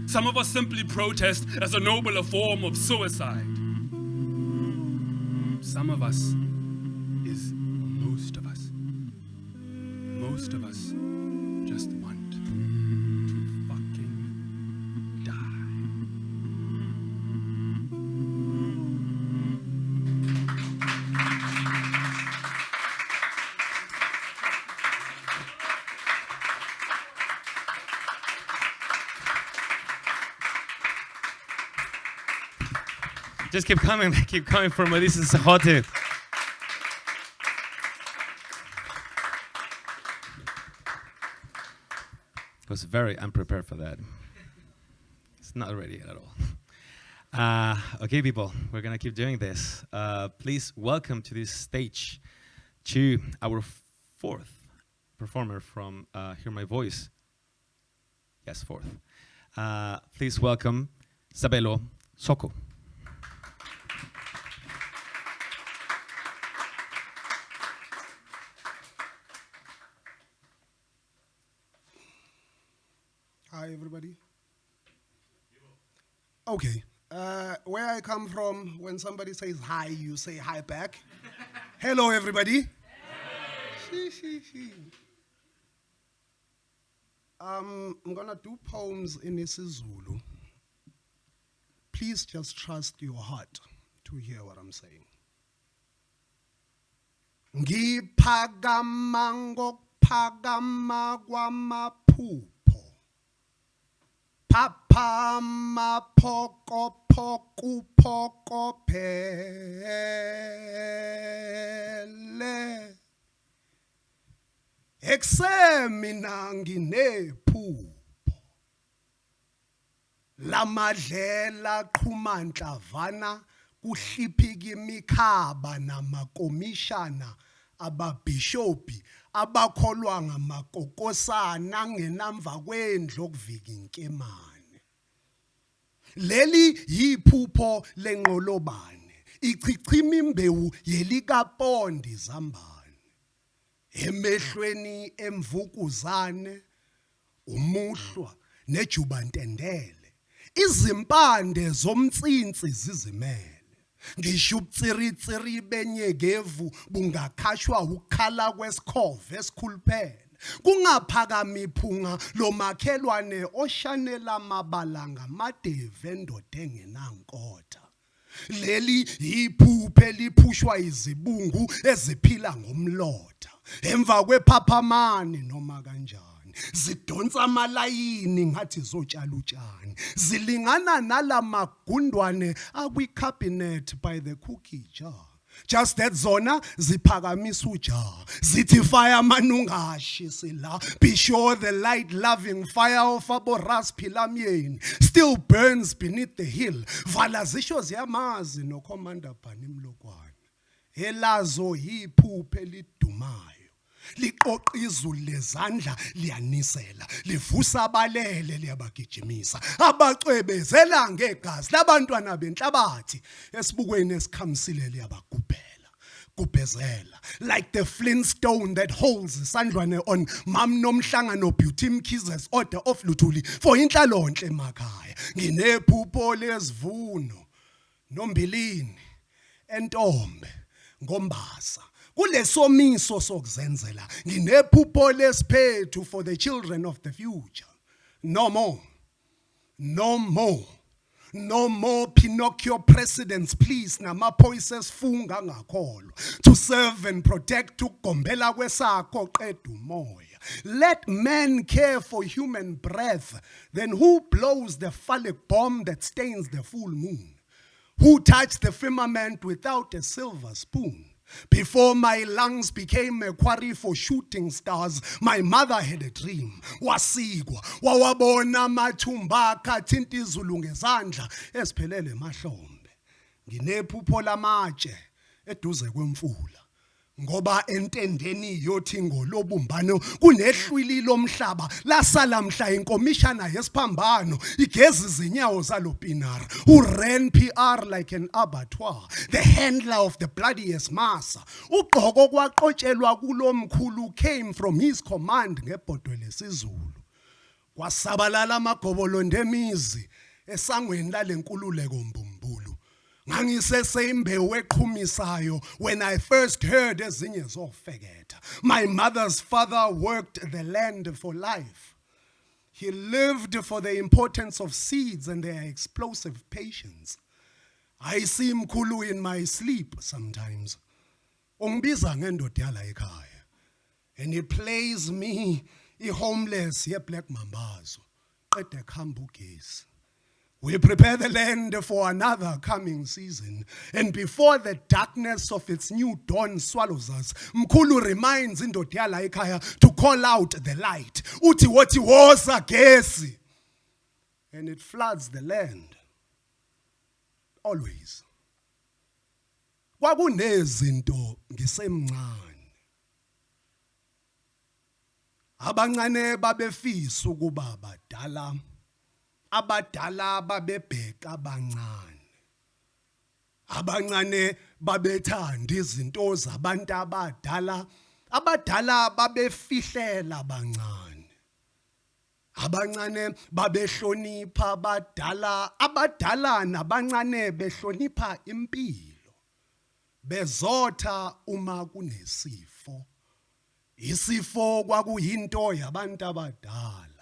Some of us simply protest as a nobler form of suicide. Some of us is most of us. Most of us just want to fucking die.
Just keep coming for Modise Sekgothe. I was very unprepared for that. It's not ready at all. Okay, people, we're gonna keep doing this. Please welcome to this stage to our fourth performer from Hear My Voice. Yes, fourth. Please welcome Sabelo Soko.
Hi, everybody. Okay. Where I come from, when somebody says hi, you say hi back. Hello, everybody. Hey. I'm going to do poems in isiZulu. Please just trust your heart to hear what I'm saying. Ngiphakama ngokuphakama kwamaphupho. Papa poko poko poko pele Eksemina nginephupho lamadlela qhumandlavana kuhliphika imikhaba namakomishana ababhishopi abakholwa ngamakokosana ngenamva kwendlu okuvika inkemane. Leli yiphupho lenqolobane ichichima imbewu yelikapondi zambane. Emehlweni emvukuzane umuhlwa nejubantendele izimpande zomtsinsi zizimele. Ngisho ubutsiritsiri benyekevu bungakhashwa ukukhala kwesikhove esikhuluphele. Kungaphakama iphunga lomakhelwane oshanela amabalanga amadeve endoda engenankotha. Leli iphupho eliphushwa izibungu eziphila ngomlotha. Emva kwephaphamani noma kanjani. Zidonsa amalayini ngathi zotshala utshani. Zilingana nalamagundwane akwi-cabinet by the cookie jar. Just that zona ziphakamisa ujar. Zithi fireman ungashisi la. Be sure the light loving fire of aboRaspi lamyeni still burns beneath the hill. Vala zisho ziyamazi no Commander Panimlokwane. Elazo yiphupho elidumayo. Liqoqa izulu lezandla liyanisela livusa abalele liyabagijimisa abacwebezela ngegazi labantwana benhlabathi esibukweni esikhamisile liyabagubhela gubhezela like the flintstone that holds isandlwane on mam nomhlangano Beauty Mkhize's order of luthuli for inhlalonhle emakhaya nginephupho lezivuno nombilini entombe ngombasa kulesomiso sokuzenzela nginephupho lesiphethu for the children of the future. No more Pinocchio presidents please namaphoyisa esifunga ngakholwa to serve and protect ukugombela kwesakho qeda umoya. Let men care for human breath, then who blows the phallic bomb that stains the full moon? Who touched the firmament without a silver spoon? Before my lungs became a quarry for shooting stars, my mother had a dream. Wasigwa, wawabona mathumba kathinta izulu ngezandla esiphelele emahlombe. Nginephupho lamatshe eduze kwemfula. Ngoba entendeni yothi ngolobumbano kunehlwili lomhlaba lasala mhla inkomishana yesiphambano igezi izinyawo zalopinar who ran PR like an abattoir, the handler of the bloodiest massa. Ugqoko kwaqotshelwa kulomkhulu came from his command ngebhodwe lesizulu. Kwasabalala amagobolo ndemizi esangweni lalenkululeko mbumbulu. Ngangisesembewu eqhumisayo when I first heard ezinye zofeketha. My mother's father worked the land for life. He lived for the importance of seeds and their explosive patience. I see mkhulu in my sleep sometimes. Ungibiza ngendoda yala ekhaya. And he plays me homeless ye black mambazo. Qede khamba ugesi. We prepare the land for another coming season. And before the darkness of its new dawn swallows us, Mkhulu reminds indoda yala ekhaya to call out the light. Uthi wothi woza gesi. And it floods the land. Always. Kwakunezinto ngisemncane. Abancane babefisa ukuba badala. Abadala babebheka abancane. Abancane babethanda izinto zabantu abadala. Abadala babefihlela abancane. Abancane babehlonipha abadala. Abadala nabancane behlonipha impilo. Bezotha uma kunesifo. Isifo kwakuyinto yabantu abadala.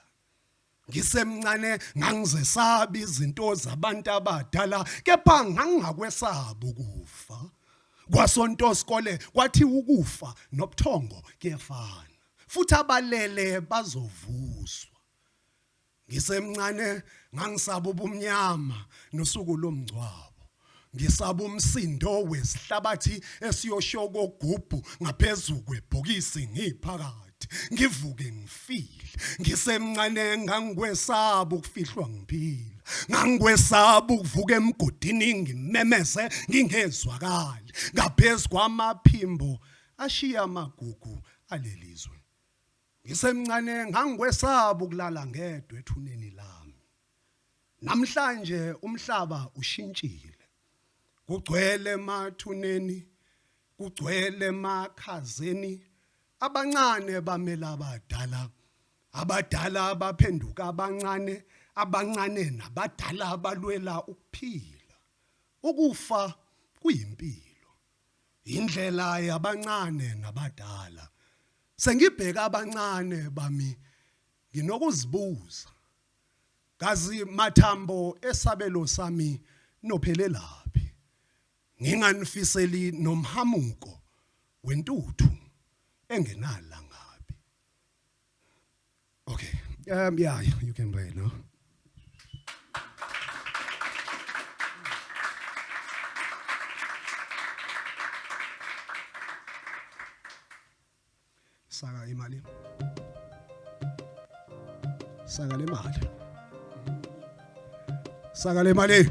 Ngisemncane ngangizesaba izinto zabantu abadala kepha ngangakwesaba ukufa. Kwasonto skole kwathi ukufa nobuthongo kuyafana. Futhi abalele bazovuswa. Ngisemncane ngangisaba ubumnyama nosuku lomngcwabo. Ngisaba umsindo wesihlabathi esiyoshoko ogubhu ngaphezulu kwebhokisi ngiphakathi. Ngivuke ngifile. Ngisemncane ngangikwesaba ukufihlwa ngiphila. Ngangikwesaba ukuvuka emgodini ngimemeze ngingezwakali. Ngaphezulu kwamaphimbo ashiya amagugu alelizwe. Ngisemncane ngangikwesaba ukulala ngedwa ethuneni lami. Namhlanje umhlaba ushintshile. Kugcwele emathuneni, kugcwele emakhazeni. Abancane bamela abadala. Abadala baphenduka abancane, abancane nabadala abalwela ukuphila. Ukufa kuyimpilo. Indlela yabancane nabadala. Sengibheka abancane bami nginokuzibuza. Gazi mathambo esabelo sami nophelelaphi. Nginganifiseli nomhamuko wentuthu engenala ngapi. Okay. Yeah, you can play it now. Saka imali. Saka le mali. Saka le mali.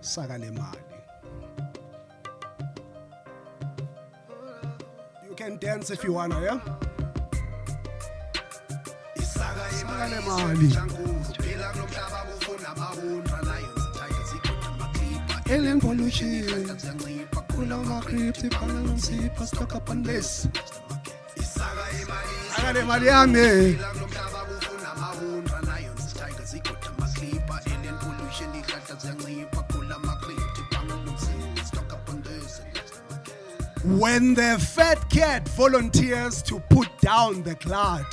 Saka le mali. You can dance if you wanna, yeah? Saka le mali. Alien pollution. Pull out my creeps, if I don't see, pass stuck up on this. Saka le mali yami. When the fat cat volunteers to put down the clot,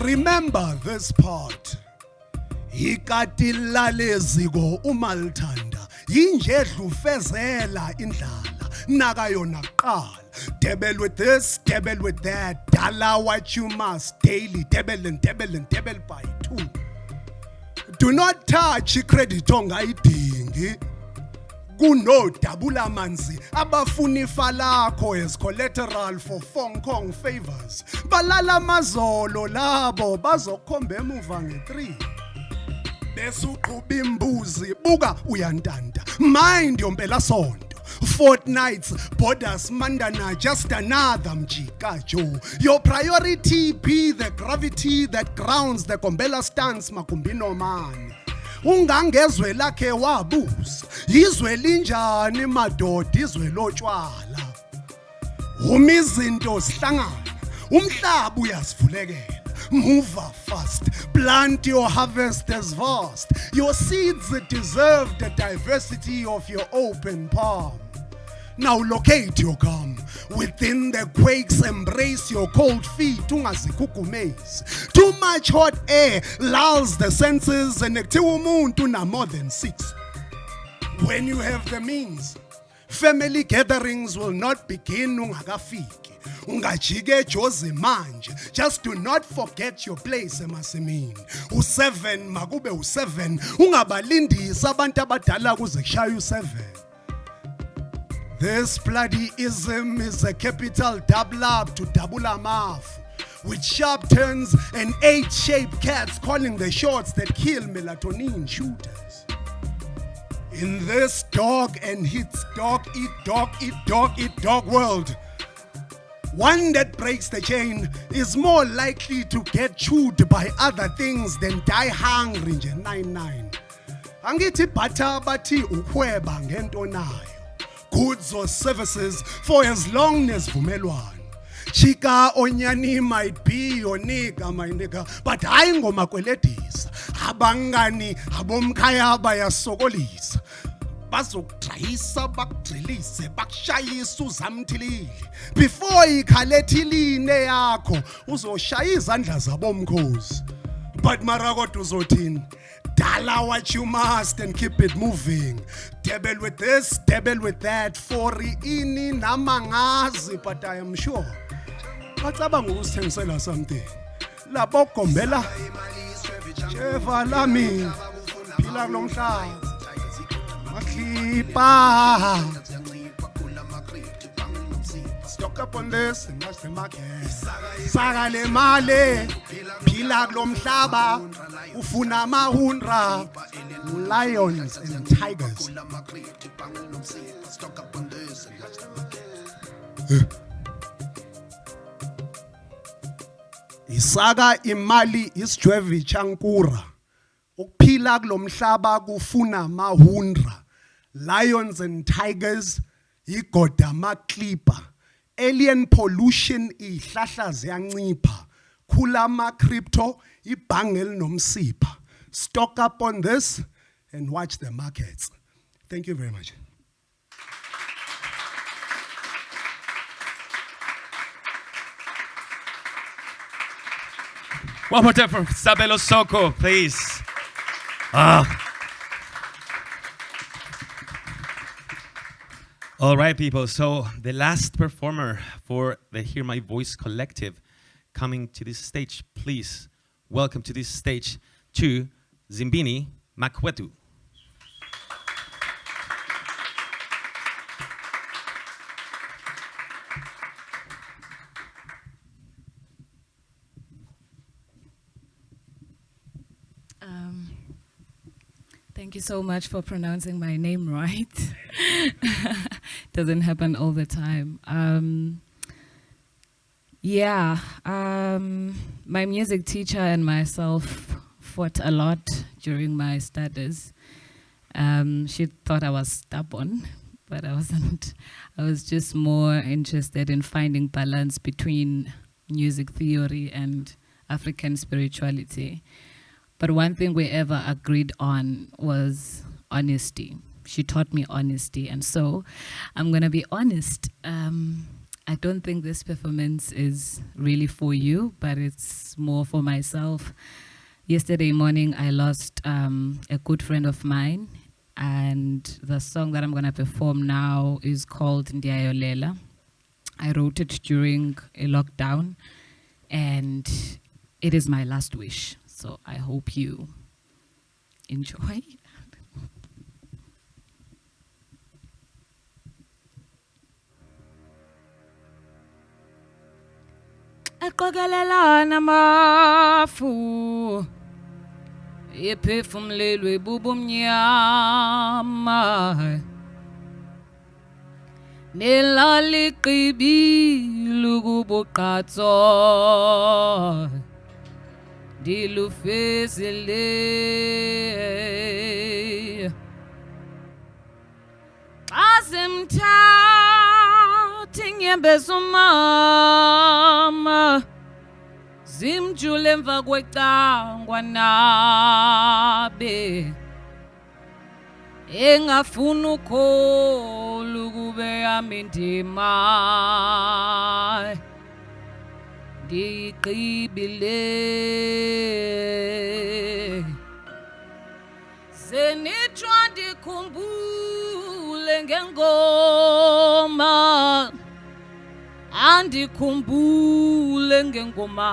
remember this part. Ikatilale ziko umalthanda, yinjedlu fezela indlala, naka yona qala. Debel with this, debel with that, dala what you must daily, debel and debel and debel by two. Do not touch credit ongayidingi. Kuno dabula manzi abafuna ifa lakho as collateral for Hong Kong favors. Balala mazolo labo bazokhomba emuva nge3. Besuqhuba imbuzi buka uyantanda. Mind yompela sonto. Fortnights, borders, mandana, just another mjika Joe. Your priority be the gravity that grounds the Kombela stance makumbino man. Ungangezwe lakhe wabusa. Izwe linjani madoda izwe lotshwala. Umizinto sihlangana. Umhlaba uyasivulekela. Move fast, plant your harvest as vast. Your seeds deserve the diversity of your open palm. Now locate your calm. Within the quakes, embrace your cold feet. Ungazikukumes. Too much hot air lulls the senses and ektiwumuntu more than 6. When you have the means, family gatherings will not begin ungakafiki. Ungajike jozi manje. Just do not forget your place emasimini. U7 makube u7. Ungabalindisa abantu abadala kuze kushaya u7. This bloody ism is a capital double up to double amafu, with sharp turns and 8-shaped cats calling the shots that kill melatonin shooters. In this dog and hits dog, eat dog, eat dog, eat dog world, one that breaks the chain is more likely to get chewed by other things than die hungry nje 99. Angithi bhatha bathi ukhweba ngento nayo. Goods or services for as long as vumelwano. Chika onyani might be your nigga, my nigga, but hayi ngomakweledisa. Abangani abomkhaya bayasokolisa. Bazokutrayisa bakudrilise bakushayisa uzamthilile. Before ikhalethilini yakho uzoshaya izandla zabomkhosi. But marakodu uzothini? Dala what you must and keep it moving. Dabble with this, dabble with that. For ini namangazi, but I am sure. Bacabanga ukusithengisela something. Labo Kombela. Cheva lami. Phila kulomhlaba. Maklipa. Stock up on this and watch the market. Saga le male. Phila kulomhlaba. Ufuna mahundra. Lions and tigers. Isaga imali isijwevi chankura. Ukuphila kulomhlaba kufuna mahundra. Lions and tigers igoda maklipa. Alien pollution ihlahla ziyancipha. Khula crypto ibhangel nomsipha. Stock up on this and watch the markets. Thank you very much.
One more time from Sabelo Soko, please. All right, people. So the last performer for the Hear My Voice collective coming to this stage, please welcome to this stage to Zimbini Makwetu.
Thank you so much for pronouncing my name right. Doesn't happen all the time. My music teacher and myself fought a lot during my studies. She thought I was stubborn, but I wasn't. I was just more interested in finding balance between music theory and African spirituality. But one thing we ever agreed on was honesty. She taught me honesty, and so I'm gonna be honest. I don't think this performance is really for you, but it's more for myself. Yesterday morning, I lost a good friend of mine, and the song that I'm gonna perform now is called Ndiayolela. I wrote it during a lockdown, and it is my last wish. So I hope you Enjoy. Eqokelelana mafu ephefumlelwe bubumnyama nelaliqibile kubuqatso dilufezele asimthathi nyembezo mama zimjule emva kwecangwa nabe engafuna ukholu kube yami indima ndiqibile senitshwa ndikhumbule ngengoma andikhumbule ngengoma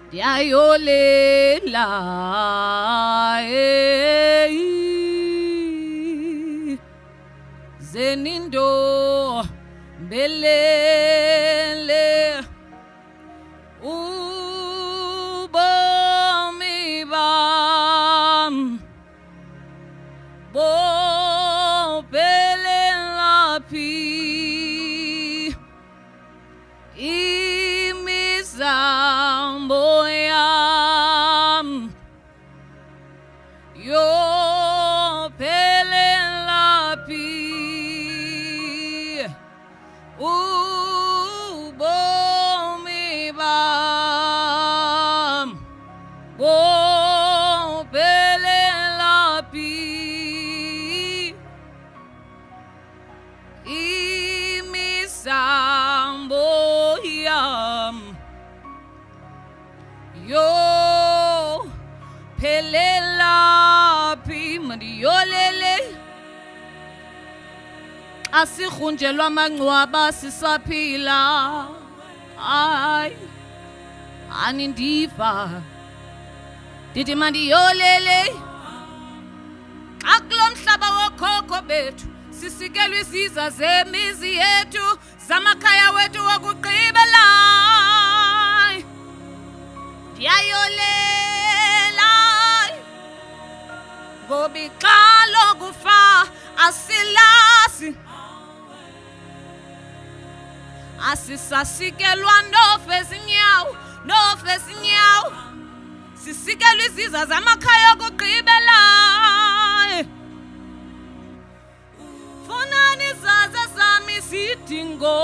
ndiyayolela zenindo belele ubomi bam bopelela phi imizambo yam yopelela phi ubomi bam bopelela phi imizambo yam yopelela phi mandiyolele asirhunjelwa amangcwaba sisaphila ay anindiva ndithi mandiyolele akulo mhlaba wokhokho bethu sisikelwe iziza zemizi yethu zamakhaya wethu wokugqibela ndiyayolela ngoba ixa lokufa asilasi asisasikelwa nofezinyawo sisikelwe iziza zamakhaya okugqibela funani izaza zami sidingo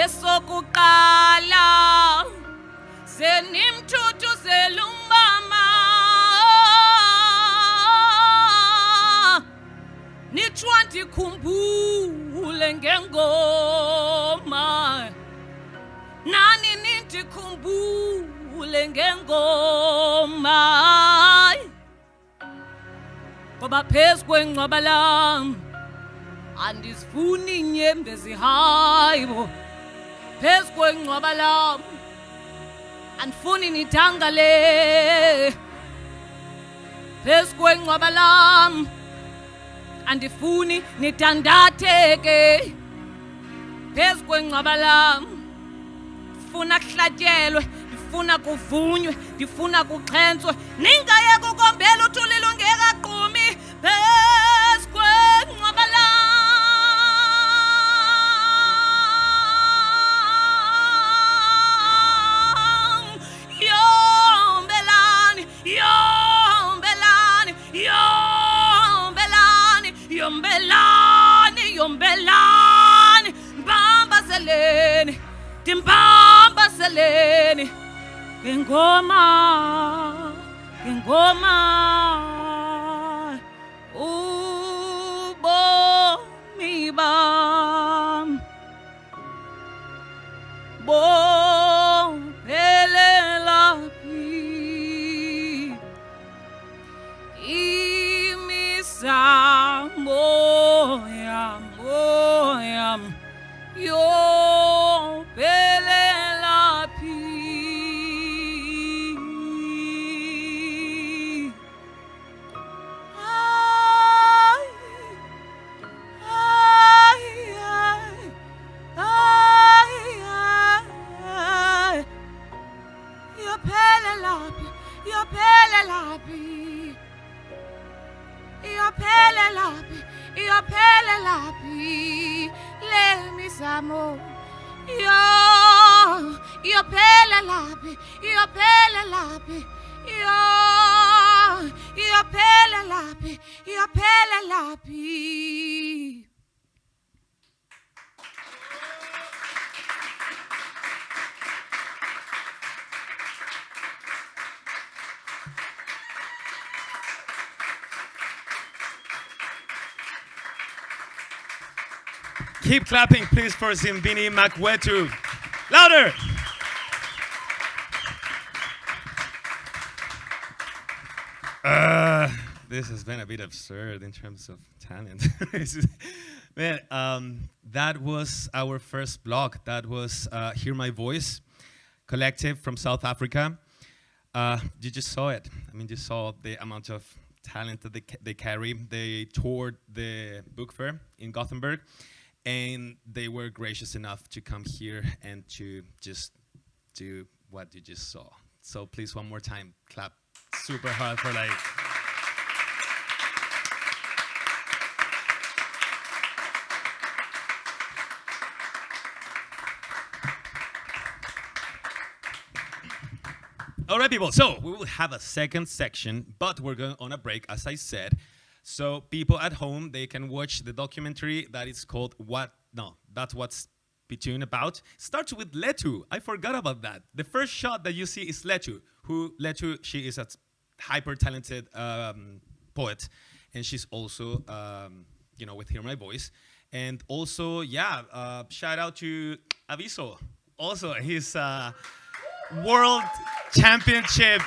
esokuqala senimthuthuzela umbama nitshwa ndikhumbule ngengoma nani nindikhumbule ngengoma ngoba phezu kwengcwaba lam andizifuni inyembezi hayibo phezu kwengcwaba lam andifuni nidangale phezu kwengcwaba lam andifuni nidandatheke phezu kwengcwaba lam ndifuna kuhlatyelwe ndifuna kuvunywe ndifuna kuxhentswe ningayeka ukombela uthulile ungekaqumi phezu kwengcwaba lam yombelani yombelani yombelani yombelani yombelani mbambazeleni timbambazeleni ngengoma ngengoma ubomi bam bopelela phi imizambo yam yopelela phi
laphi, iyophela laphi, le mizamo. Iyophela laphi, iyophela laphi, iyophela laphi, iyophela laphi.
Keep clapping, please, for Zimbini Makwetu. Louder! This has been a bit absurd in terms of talent. Man, that was our first blog. That was Hear My Voice collective from South Africa. You just saw it. I mean, you saw the amount of talent that they carry. They toured the book fair in Gothenburg, and they were gracious enough to come here and to just do what you just saw. So please, one more time, clap super hard for like... All right, people, so we will have a second section, but we're going on a break, as I said. So people at home, they can watch the documentary that is called That's What's Spittoon About. Starts with Letu. I forgot about that. The first shot that you see is Letu. She is a hyper-talented poet, and she's also, with Hear My Voice. And also, shout out to Aviso. Also, he's world championship.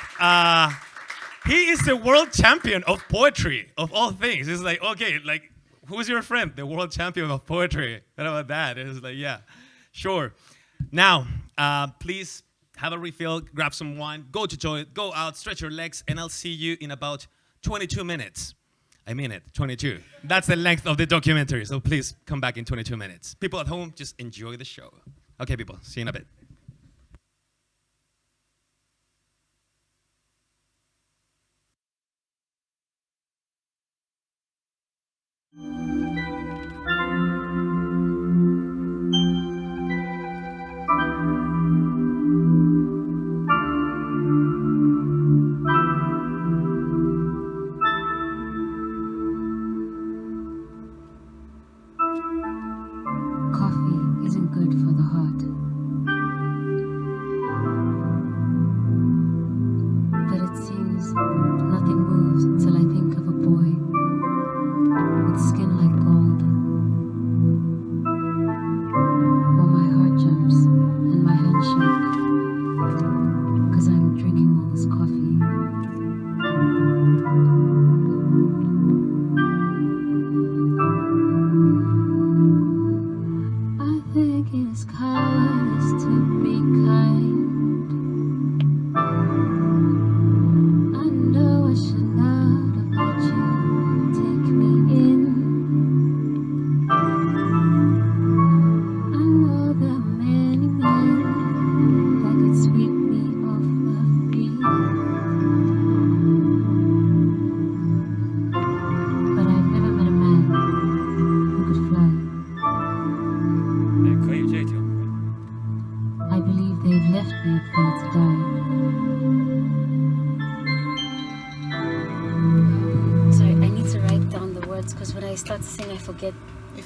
He is the world champion of poetry, of all things. It's like, okay, like, who's your friend? The world champion of poetry. What about that? It's like, yeah, sure. Now, please have a refill, grab some wine, go to toilet, go out, stretch your legs, and I'll see you in about 22 minutes. I mean it, 22. That's the length of the documentary, so please come back in 22 minutes. People at home, just enjoy the show. Okay, people, see you in a bit.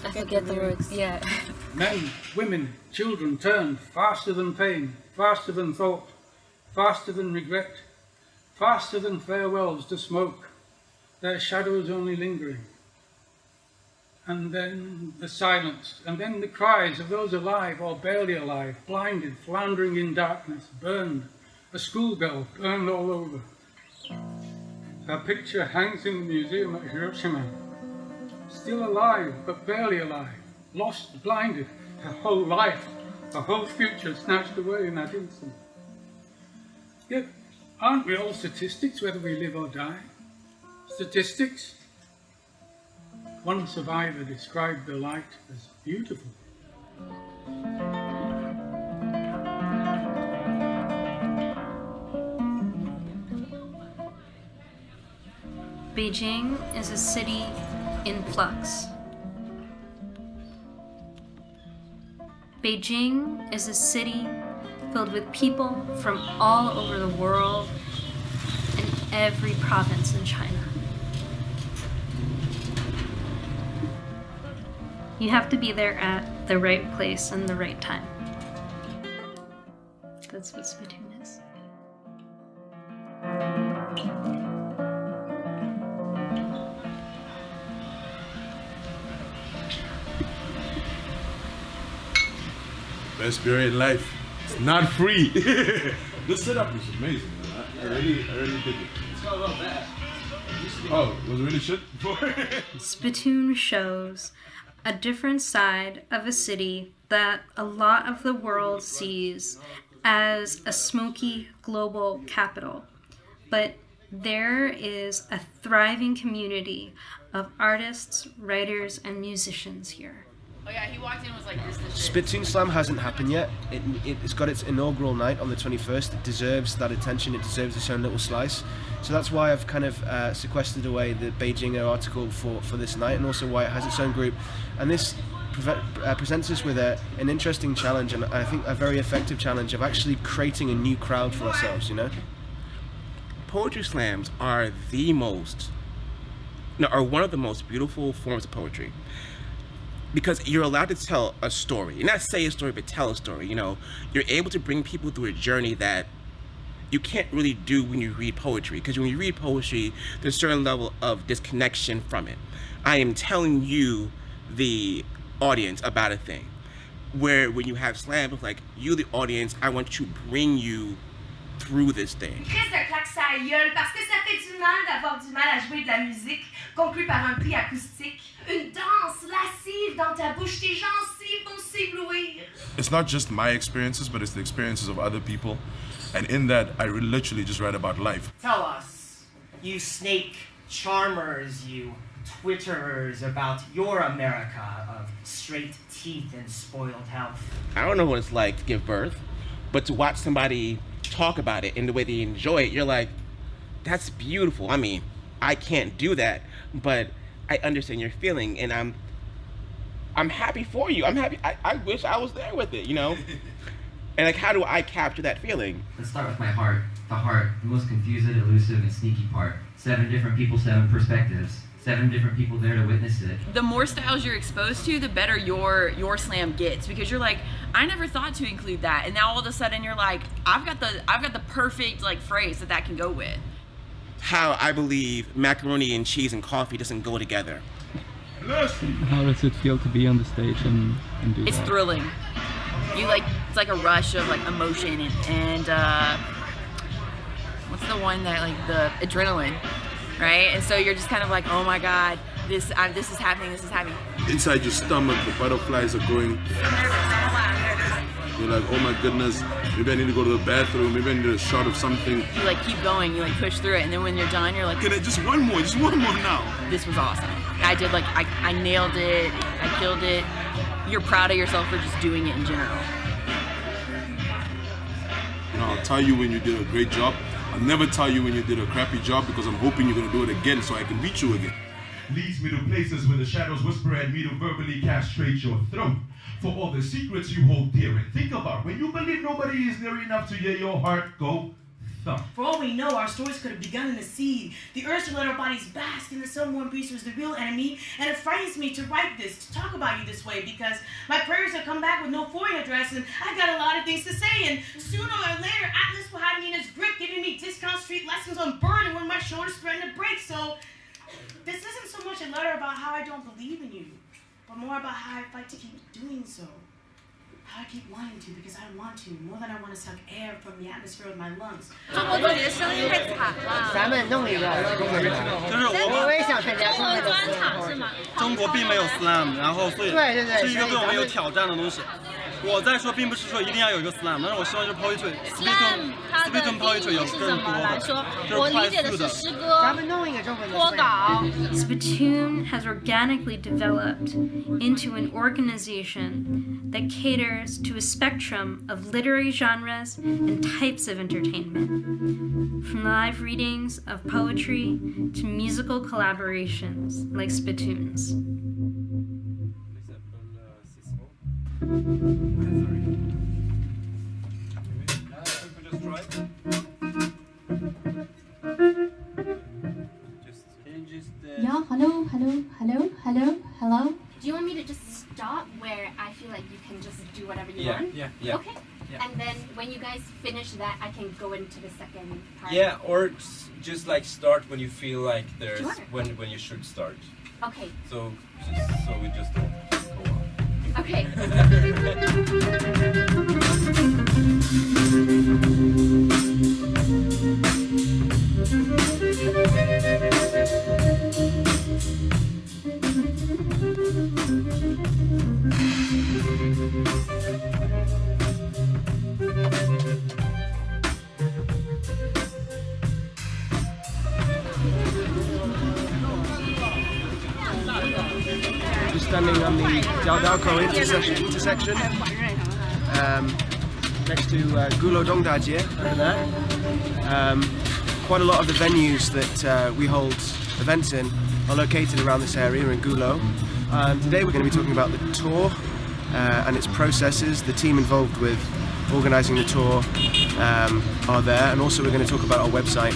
I forget the words. Yeah.
Men, women, children turned faster than pain, faster than thought, faster than regret, faster than farewells to smoke, their shadows only lingering. And then the silence, and then the cries of those alive or barely alive, blinded, floundering in darkness, burned, a schoolgirl burned all over. Her picture hangs in the museum at Hiroshima. Still alive, but barely alive, lost, blinded, her whole life, her whole future snatched away in that instant. Yet, aren't we all statistics, whether we live or die? Statistics? One survivor described the light as beautiful.
Beijing is a city
in flux. Beijing is a city filled with people from all over the world and every province in China. You have to be there at the right place and the right time. That's what Spittoon is.
Best beer in life. It's not free. This setup is amazing, man. I really dig it. It's got a lot of bad. Oh, was it really shit before?
Spittoon shows a different side of a city that a lot of the world sees as a smoky global capital. But there is a thriving community of artists, writers, and musicians here.
Oh yeah, he walked in and was like, this is the shit.
Spittoon Slam hasn't happened yet. It's got its inaugural night on the 21st. It deserves that attention. It deserves its own little slice. So that's why I've kind of sequestered away the Beijing article for this night, and also why it has its own group. And this presents us with an interesting challenge, and I think a very effective challenge of actually creating a new crowd for ourselves, you know?
Poetry slams are one of the most beautiful forms of poetry. Because you're allowed to tell a story, not say a story, but tell a story. You know, you're able to bring people through a journey that you can't really do when you read poetry. Because when you read poetry, there's a certain level of disconnection from it. I am telling you, the audience, about a thing. Where when you have slam, it's like, you, the audience, I want to bring you through this thing.
Chris de claque sa gueule parce que ça fait du mal d'avoir du mal à jouer de la musique, conclue par un prix acoustique. Une danse lascive dans ta bouche, tes gencives vont s'éblouir.
It's not just my experiences, but it's the experiences of other people. And in that, I literally just write about life.
Tell us, you snake charmers, you Twitterers, about your America of straight teeth and spoiled health.
I don't know what it's like to give birth, but to watch somebody talk about it and the way they enjoy it, you're like, that's beautiful. I mean, I can't do that, but I understand your feeling, and I'm happy for you. I'm happy. I wish I was there with it, you know? And like, how do I capture that feeling?
Let's start with my heart. The heart, the most confused, elusive, and sneaky part. 7 different people, 7 perspectives. 7 different people there to witness it.
The more styles you're exposed to, the better your slam gets, because you're like, I never thought to include that, and now all of a sudden you're like, I've got the perfect like phrase that can go with.
How I believe macaroni and cheese and coffee doesn't go together.
How does it feel to be on the stage and do
It's
that?
thrilling. It's like a rush of like emotion and what's the one that like the adrenaline, right? And so you're just kind of like, oh my God, this is happening.
Inside your stomach, the butterflies are going. You're like, oh my goodness, maybe I need to go to the bathroom, maybe I need a shot of something.
You like keep going, you like push through it, and then when you're done, you're like,
can I just one more now?
This was awesome. I did I nailed it, I killed it. You're proud of yourself for just doing it in general.
You know, I'll tell you when you did a great job. I'll never tell you when you did a crappy job, because I'm hoping you're gonna do it again so I can reach you again.
Leads me to places where the shadows whisper at me to verbally castrate your throat for all the secrets you hold dear. And think about when you believe nobody is near enough to hear your heart go thump.
For all we know, our stories could have begun in the seed. The urge to let our bodies bask in the sun-warm breeze was the real enemy, and it frightens me to write this, to talk about you this way, because my prayers have come back with no foreign address, and I've got a lot of things to say, and sooner or later, Atlas will have me in his grip, giving me discount street lessons on burden when my shoulders threaten to break. So this isn't so much a letter about how I don't believe in you, but more about how I fight to keep doing so. How I keep wanting to, because I want to, more than I want to suck air from the atmosphere with my lungs.
中国自己的声音太惨了。
咱们弄一个，我也想参加中国专场是吗？
中国并没有 slam， 然后所以是一个对我们有挑战的东西。我在说，并不是说一定要有一个 slam，但是我希望就是 poetry Spittoon poetry 有更多的，就是快速的。
Spittoon has organically developed into an organization that caters to a spectrum of literary genres and types of entertainment, from live readings of poetry to musical collaborations like Spittoons.
Yeah, hello. Do you want me to just stop where I feel like you can just do whatever you want?
Yeah.
Okay. Yeah. And then when you guys finish that, I can go into the second part.
Yeah, or just like start when you feel like there's when you should start.
Okay.
So we just don't go on.
Okay.
Just standing on the Daldalco intersection next to Gulo Dongdaje over there. Quite a lot of the venues that we hold events in are located around this area in Gulo. Today we're going to be talking about the tour and its processes. The team involved with organising the tour are there, and also we're going to talk about our website.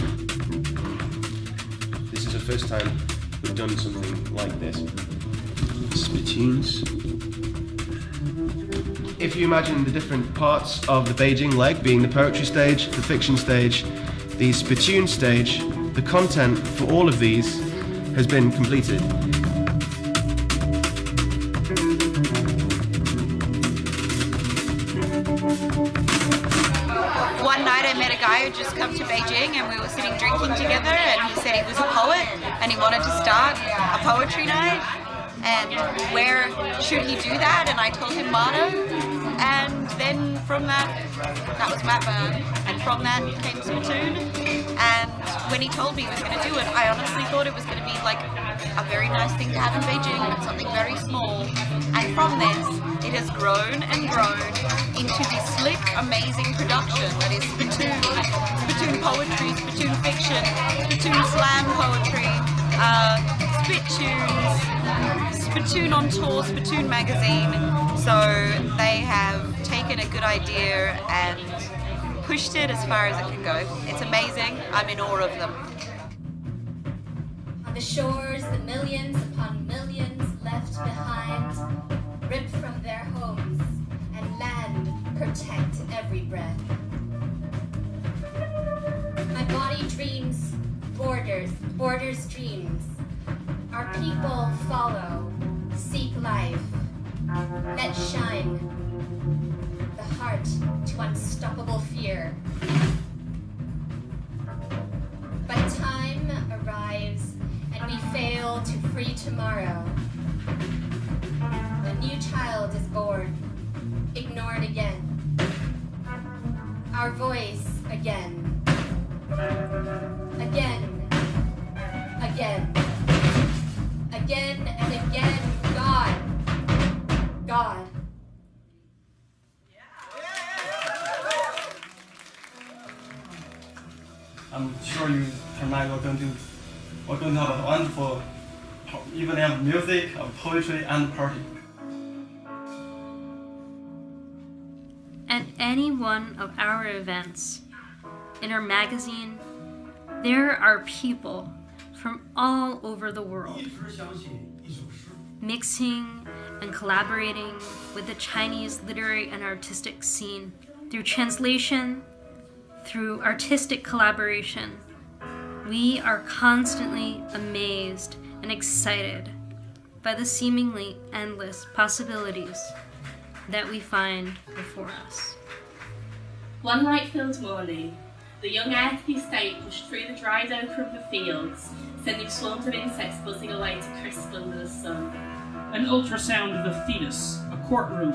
This is the first time we've done something like this. Spittoons. If you imagine the different parts of the Beijing leg being the poetry stage, the fiction stage, the Spittoon stage, the content for all of these has been completed.
One night I met a guy who just come to Beijing and we were sitting drinking together, and he said he was a poet and he wanted to start a poetry night. And where should he do that? And I told him Mano, and then from that was Mapburn, and from that came Spittoon. And when he told me he was going to do it, I honestly thought it was going to be like a very nice thing to have in Beijing, but something very small. And from this, it has grown and grown into this slick, amazing production that is Spittoon. Spittoon poetry, Spittoon fiction, Spittoon slam poetry, Spittoons, Spittoon on tour, Spittoon magazine. So they have taken a good idea and pushed it as far as it can go. It's amazing. I'm in awe of them.
On the shores, the millions upon millions left behind, ripped from their homes, and land protect every breath. My body dreams borders, borders dreams. Our people follow, seek life. Let shine the heart to unstoppable fear. But time arrives and we fail to free tomorrow. A new child is born, ignored again. Our voice again. Again. Again. Again and again, God. God.
I'm sure you tonight we're going to have a wonderful evening of music, of poetry, and party.
At any one of our events, in our magazine, there are people from all over the world, mixing and collaborating with the Chinese literary and artistic scene through translation, through artistic collaboration. We are constantly amazed and excited by the seemingly endless possibilities that we find before us.
One light-filled morning, the young earthy state pushed through the dried ochre of the fields, sending swarms of insects buzzing away to crisp under the sun.
An ultrasound of the fetus, a courtroom,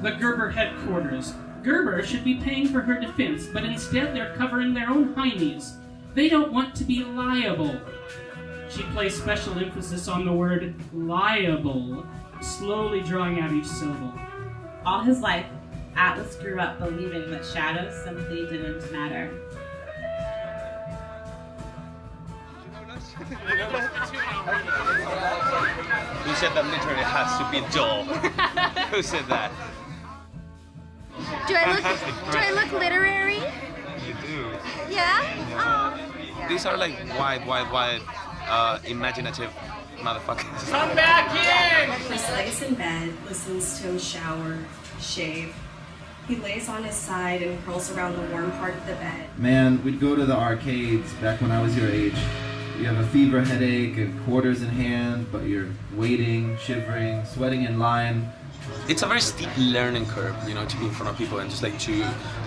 The Gerber headquarters. Gerber should be paying for her defense, but instead they're covering their own heinies. They don't want to be liable. She placed special emphasis on the word liable, slowly drawing out each syllable.
All his life, Atlas grew up believing that shadows simply didn't matter.
Who said that literally has to be dull? Who said that?
Do I look literary?
You do.
Yeah? Oh.
These are like wide, imaginative motherfuckers.
Come back in!
He lays in bed, listens to him shower, shave. He lays on his side and curls around the warm part of the bed.
Man, we'd go to the arcades back when I was your age. You have a fever headache and quarters in hand, but you're waiting, shivering, sweating in line.
It's a very steep learning curve, you know, to be in front of people and just like to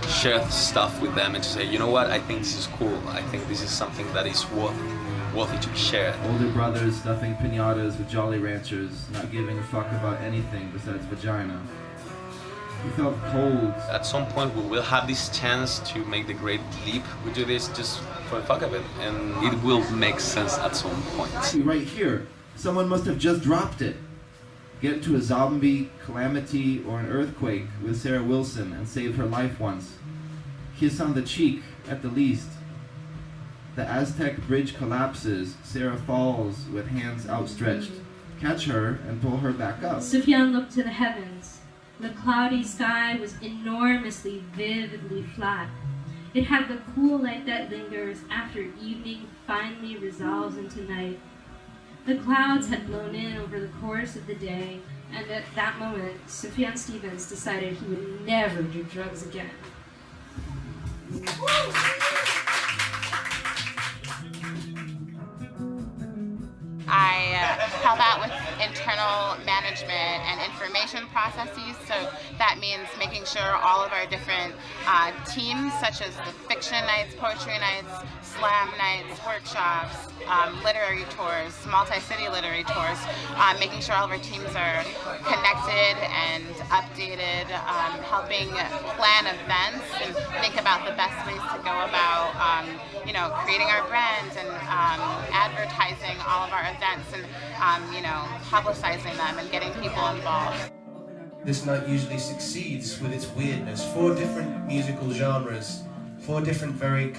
share stuff with them and to say, you know what, I think this is cool. I think this is something that is worthy to be shared.
Older brothers stuffing piñatas with Jolly Ranchers, not giving a fuck about anything besides vagina. We felt cold.
At some point we will have this chance to make the great leap. We do this just for the fuck of it, and it will make sense at some point.
Right here, someone must have just dropped it. Get to a zombie, calamity, or an earthquake with Sarah Wilson and save her life once. Kiss on the cheek, at the least. The Aztec bridge collapses. Sarah falls with hands outstretched. Catch her and pull her back up.
Sufyan looked to the heavens. The cloudy sky was enormously, vividly flat. It had the cool light that lingers after evening finally resolves into night. The clouds had blown in over the course of the day, and at that moment, Sufjan Stevens decided he would never do drugs again.
I help out with internal management and information processes, so that means making sure all of our different teams, such as the fiction nights, poetry nights, slam nights, workshops, literary tours, multi-city literary tours, making sure all of our teams are connected and updated, helping plan events and think about the best ways to go about creating our brand and advertising all of our events and publicizing them and getting people involved.
This night usually succeeds with its weirdness. 4 different musical genres, 4 different very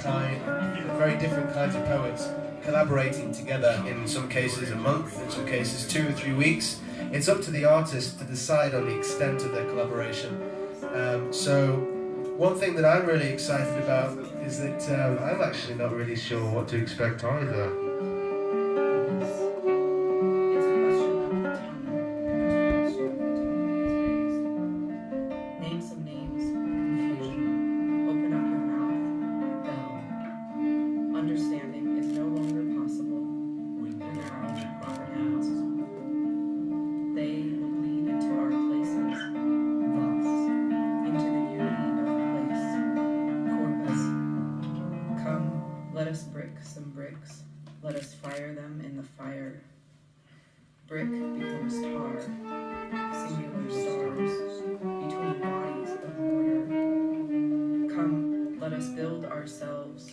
different kinds of poets collaborating together, in some cases a month, in some cases 2 or 3 weeks. It's up to the artist to decide on the extent of their collaboration. So one thing that I'm really excited about is that I'm actually not really sure what to expect either.
Let us fire them in the fire. Brick becomes tar, singular stars, between bodies of mortar. Come, let us build ourselves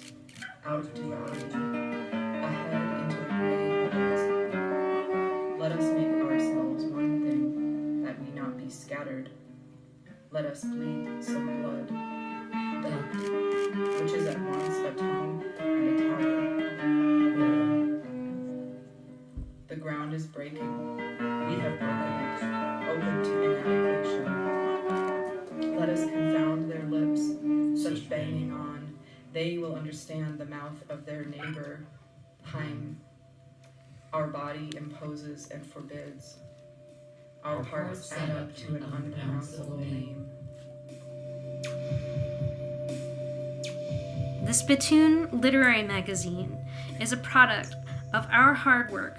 out of duality, ahead into the gray hills. Let us make ourselves one thing, that we not be scattered. Let us bleed some blood, duck, which is at once a tongue and a tower. The ground is breaking. We have broken it, open to inadequation. Let us confound their lips, such banging on. They will understand the mouth of their neighbor. Heim. Our body imposes and forbids. Our parts add up to an unpronounceable name.
The Spittoon Literary Magazine is a product of our hard work,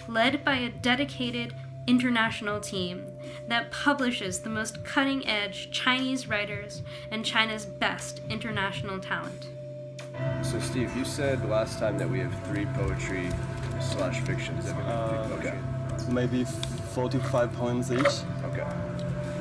led by a dedicated international team that publishes the most cutting-edge Chinese writers and China's best international talent.
So Steve, you said last time that we have 3 poetry/fiction. Is that okay?
Maybe 45 poems each.
Okay.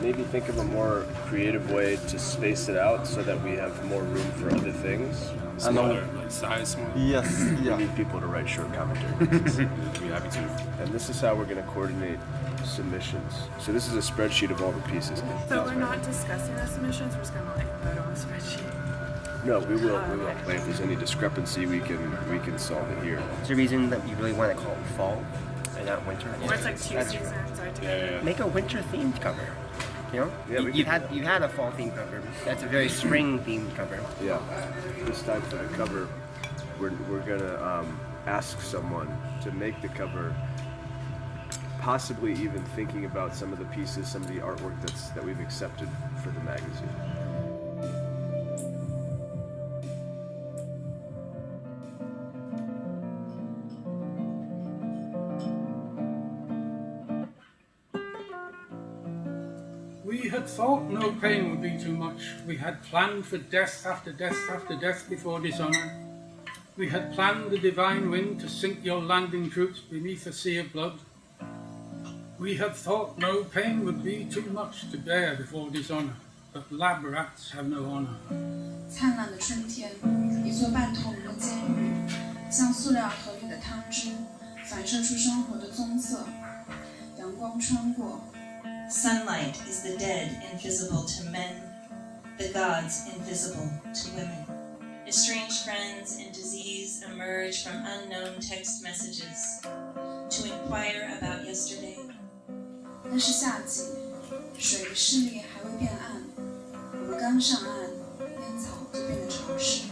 maybe think of a more creative way to space it out so that we have more room for other things.
Smaller, like size smaller.
Yes, we need people to write short commentaries.
We'd be happy to.
And this is how we're going to coordinate submissions. So this is a spreadsheet of all the pieces.
So we're not discussing the submissions, we're just going to like vote on the spreadsheet.
No, we will. Like, if there's any discrepancy, we can solve it here.
Is there a reason that you really want to call it fall and not winter?
Or it's like 2 seasons are together.
Make a winter themed cover. You know,
yeah,
you've had a fall themed cover. That's a very spring themed cover.
Yeah, this time for the cover, we're gonna ask someone to make the cover. Possibly even thinking about some of the pieces, some of the artwork that we've accepted for the magazine.
We had thought no pain would be too much. We had planned for death after death after death before dishonor. We had planned the divine wind to sink your landing troops beneath a sea of blood. We had thought no pain would be too much to bear before dishonor, but lab rats have no honor.
灿烂的春天，一座半透明的监狱，像塑料盒里的汤汁，反射出生活的棕色。阳光穿过。
Sunlight is the dead invisible to men, the gods invisible to women. Estranged friends in disease emerge from unknown text messages to inquire about yesterday.
那是夏季，水的视力还未变暗，我们刚上岸，烟草就变得潮湿。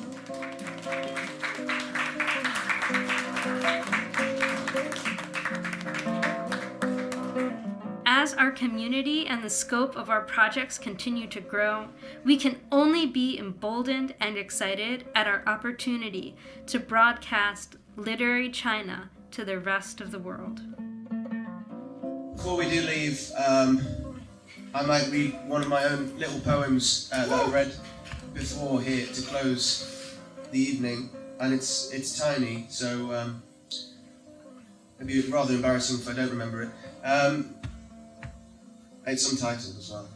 As our community and the scope of our projects continue to grow, we can only be emboldened and excited at our opportunity to broadcast literary China to the rest of the world.
Before we do leave, I might read one of my own little poems that I read before here to close the evening, and it's tiny, so it'd be rather embarrassing if I don't remember it. It's untitled as well.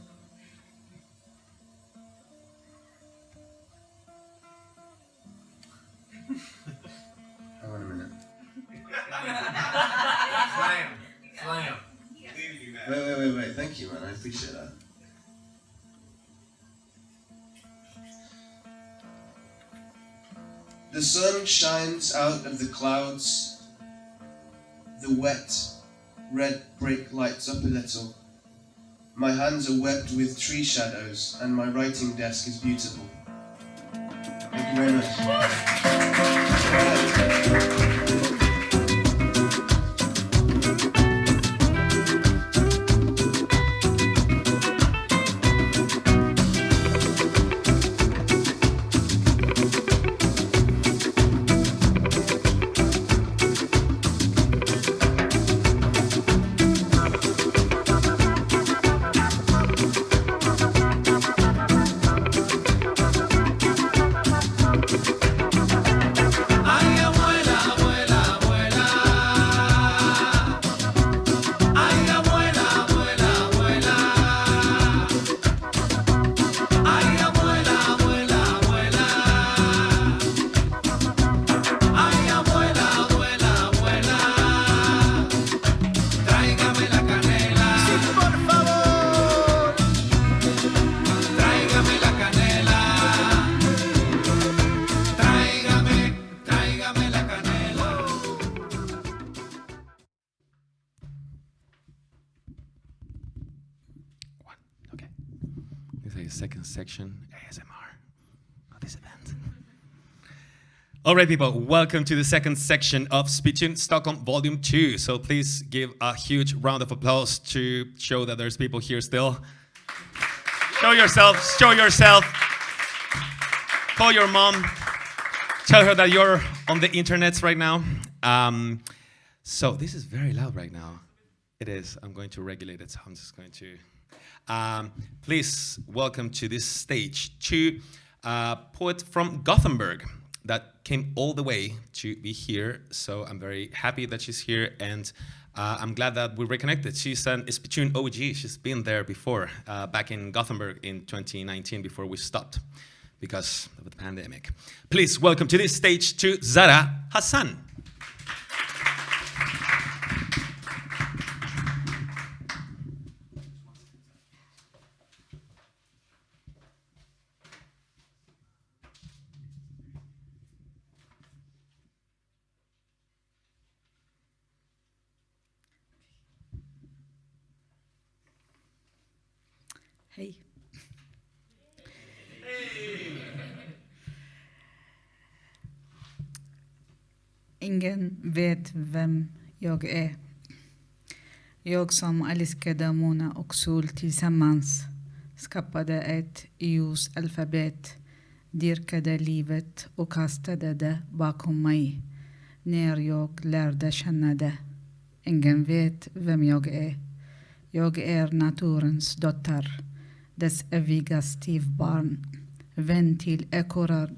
Hang on a minute.
Slam.
Wait. Thank you, man. I appreciate that. The sun shines out of the clouds. The wet, red brick lights up a little. My hands are webbed with tree shadows, and my writing desk is beautiful. Thank you very much.
Second section, ASMR of this event. All right, people, welcome to the second section of Spittoon Stockholm Volume 2. So please give a huge round of applause to show that there's people here still. Show yourself. Call your mom. Tell her that you're on the internets right now. So this is very loud right now. It is. I'm going to regulate it, so I'm just going to... please welcome to this stage two poet from Gothenburg. that came all the way to be here. So I'm very happy that she's here, and I'm glad that we reconnected. She's an Spittoon OG. She's been there before, back in Gothenburg in 2019 before we stopped because of the pandemic. Please welcome to this stage to Zahra Hassan.
Hej. Ingen vet vem jag är. Jag som älskade Mona och Sol tillsammans skapade ett EUs-alfabet, dyrkade livet och kastade det bakom mig när jag lärde känna det. Ingen vet vem jag är. Jag är naturens dotter, dess eviga styvbarn, vän till ekorrar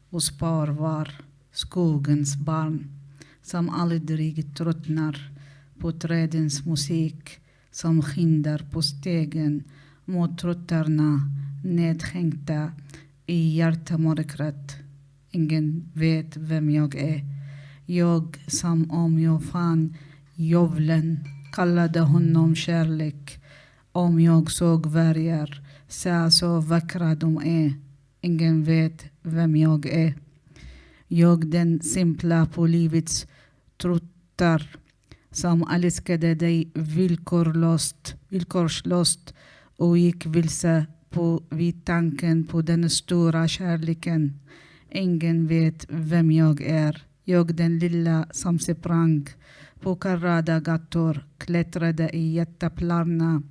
och sparvar, skogens barn, som aldrig tröttnar på trädens musik, som skyndar på stegen mot trottarna, nedhängta i hjärtamörkret. Ingen vet vem jag är. Jag som om jag fann djävulen kallade honom kärlek. Om jag såg vargar, sa så vackra de är. Ingen vet vem jag är. Jag den simpla på livets trottar, som älskade dig villkorslöst och gick vilse vid tanken på den stora kärleken. Ingen vet vem jag är. Jag den lilla som sprang på karrada gator, klättrade i jätteplarna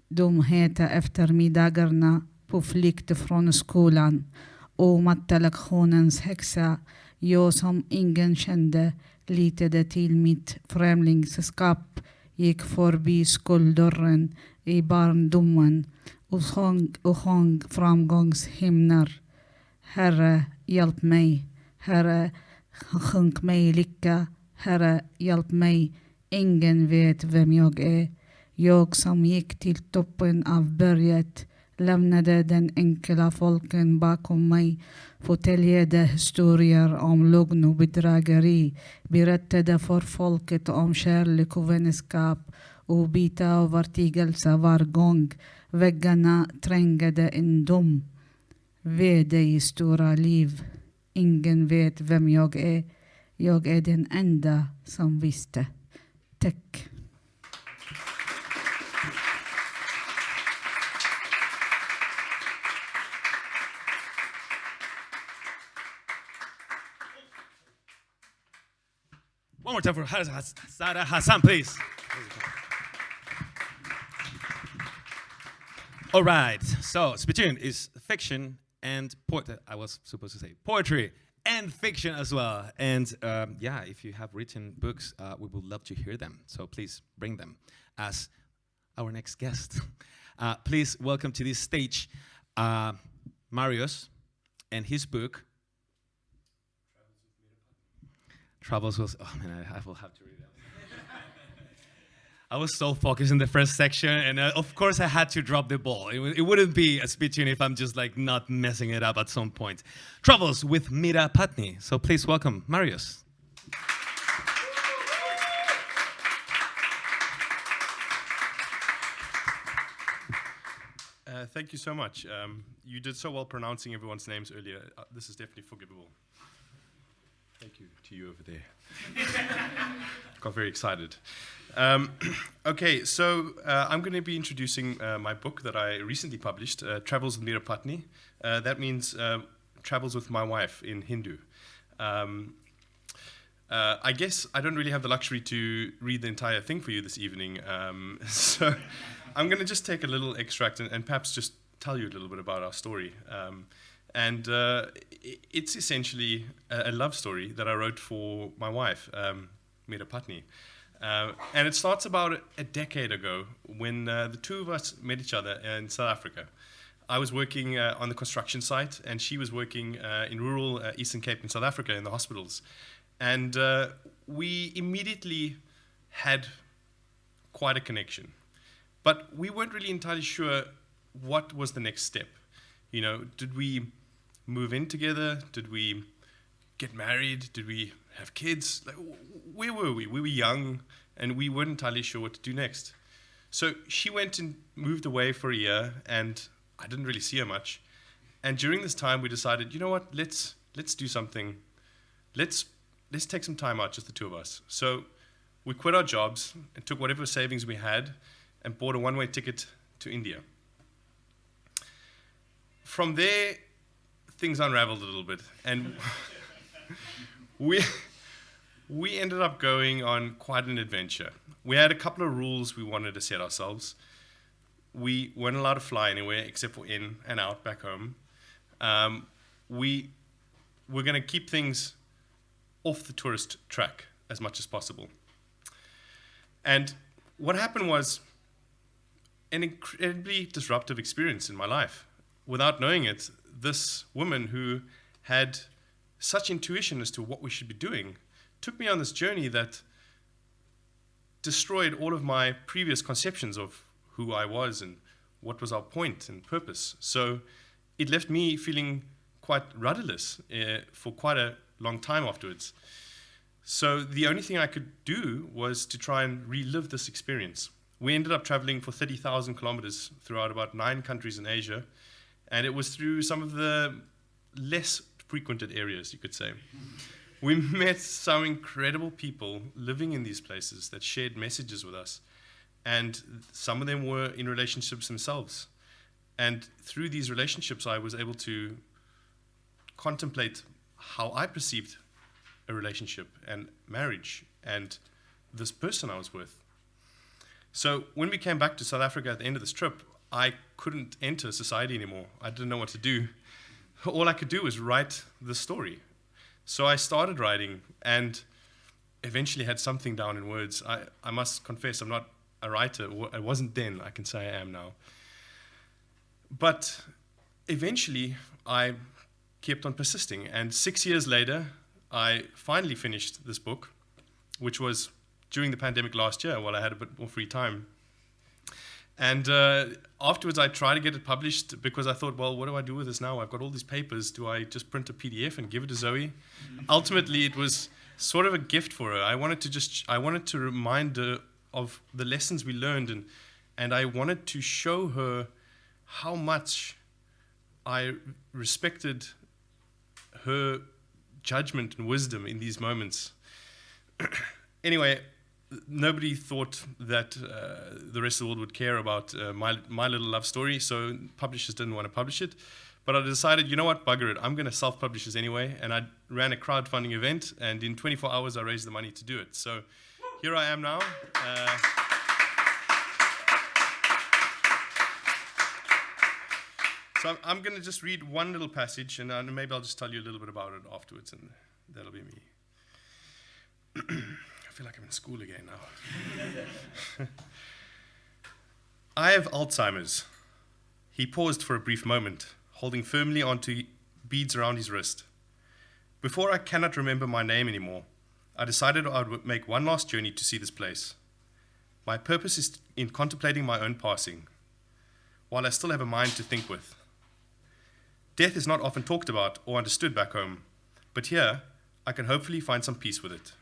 de heta eftermiddagarna på flykt från skolan, och mattelektionens häxa, jag som ingen kände, litade till mitt främlingskap, gick förbi skoldörren i barndomen och sjöng framgångshymner. Herre, hjälp mig. Herre, skänk mig lycka. Herre, hjälp mig. Ingen vet vem jag är. Jag som gick till toppen av berget, lämnade den enkla folken bakom mig, förtäljde historier om lögn och bedrägeri, berättade för folket om kärlek och vänskap och byta övertygelse var gång väggarna trängade en dom. Vede i stora liv. Ingen vet vem jag är. Jag är den enda som visste. Tack.
One more time for Zahra Hassan, please. All right, so Spittoon is fiction and poetry. I was supposed to say poetry and fiction as well. And yeah, if you have written books, we would love to hear them. So please bring them as our next guest. Please welcome to this stage Marius and his book, Travels with, oh man, I will have to read that. I was so focused in the first section, and of course I had to drop the ball. It wouldn't be a Spittoon if I'm just like not messing it up at some point. Travels with Meera Patni. So please welcome Marius.
Thank you so much. You did so well pronouncing everyone's names earlier. This is definitely forgivable. Thank you to you over there. Got very excited. Okay, so I'm going to be introducing my book that I recently published, Travels with Meera Patni. That means Travels with My Wife in Hindu. I guess I don't really have the luxury to read the entire thing for you this evening, so I'm going to just take a little extract and perhaps just tell you a little bit about our story. And it's essentially a love story that I wrote for my wife, Meera Patni. And it starts about a decade ago when the two of us met each other in South Africa. I was working on the construction site, and she was working in rural Eastern Cape in South Africa in the hospitals. And we immediately had quite a connection. But we weren't really entirely sure what was the next step. You know, did we move in together? Did we get married? Did we have kids? Like, where were we? We were young, and we weren't entirely sure what to do next. So she went and moved away for a year, and I didn't really see her much. And during this time, we decided, you know what? Let's do something. Let's take some time out, just the two of us. So we quit our jobs and took whatever savings we had and bought a one-way ticket to India. From there, things unraveled a little bit, and we ended up going on quite an adventure. We had a couple of rules we wanted to set ourselves. We weren't allowed to fly anywhere except for in and out back home. We were going to keep things off the tourist track as much as possible. And what happened was an incredibly disruptive experience in my life. Without knowing it, this woman who had such intuition as to what we should be doing took me on this journey that destroyed all of my previous conceptions of who I was and what was our point and purpose. So it left me feeling quite rudderless for quite a long time afterwards. So the only thing I could do was to try and relive this experience. We ended up traveling for 30,000 kilometers throughout about 9 countries in Asia, and it was through some of the less frequented areas, you could say. We met some incredible people living in these places that shared messages with us, and some of them were in relationships themselves. And through these relationships, I was able to contemplate how I perceived a relationship and marriage and this person I was with. So when we came back to South Africa at the end of this trip, I couldn't enter society anymore. I didn't know what to do. All I could do was write the story. So I started writing and eventually had something down in words. I must confess, I'm not a writer. I wasn't then. I can say I am now. But eventually, I kept on persisting. And 6 years later, I finally finished this book, which was during the pandemic last year while I had a bit more free time. And afterwards, I tried to get it published because I thought, well, what do I do with this now? I've got all these papers. Do I just print a PDF and give it to Zoe? Ultimately, it was sort of a gift for her. I wanted to remind her of the lessons we learned, and I wanted to show her how much I respected her judgment and wisdom in these moments. Anyway, nobody thought that the rest of the world would care about my little love story, so publishers didn't want to publish it. But I decided, you know what, bugger it, I'm going to self-publish this anyway, and I ran a crowdfunding event, and in 24 hours I raised the money to do it. So here I am now. So I'm going to just read one little passage, and maybe I'll just tell you a little bit about it afterwards, and that'll be me. I feel like I'm in school again now. I have Alzheimer's. He paused for a brief moment, holding firmly onto beads around his wrist. Before I cannot remember my name anymore, I decided I would make one last journey to see this place. My purpose is in contemplating my own passing, while I still have a mind to think with. Death is not often talked about or understood back home, but here I can hopefully find some peace with it.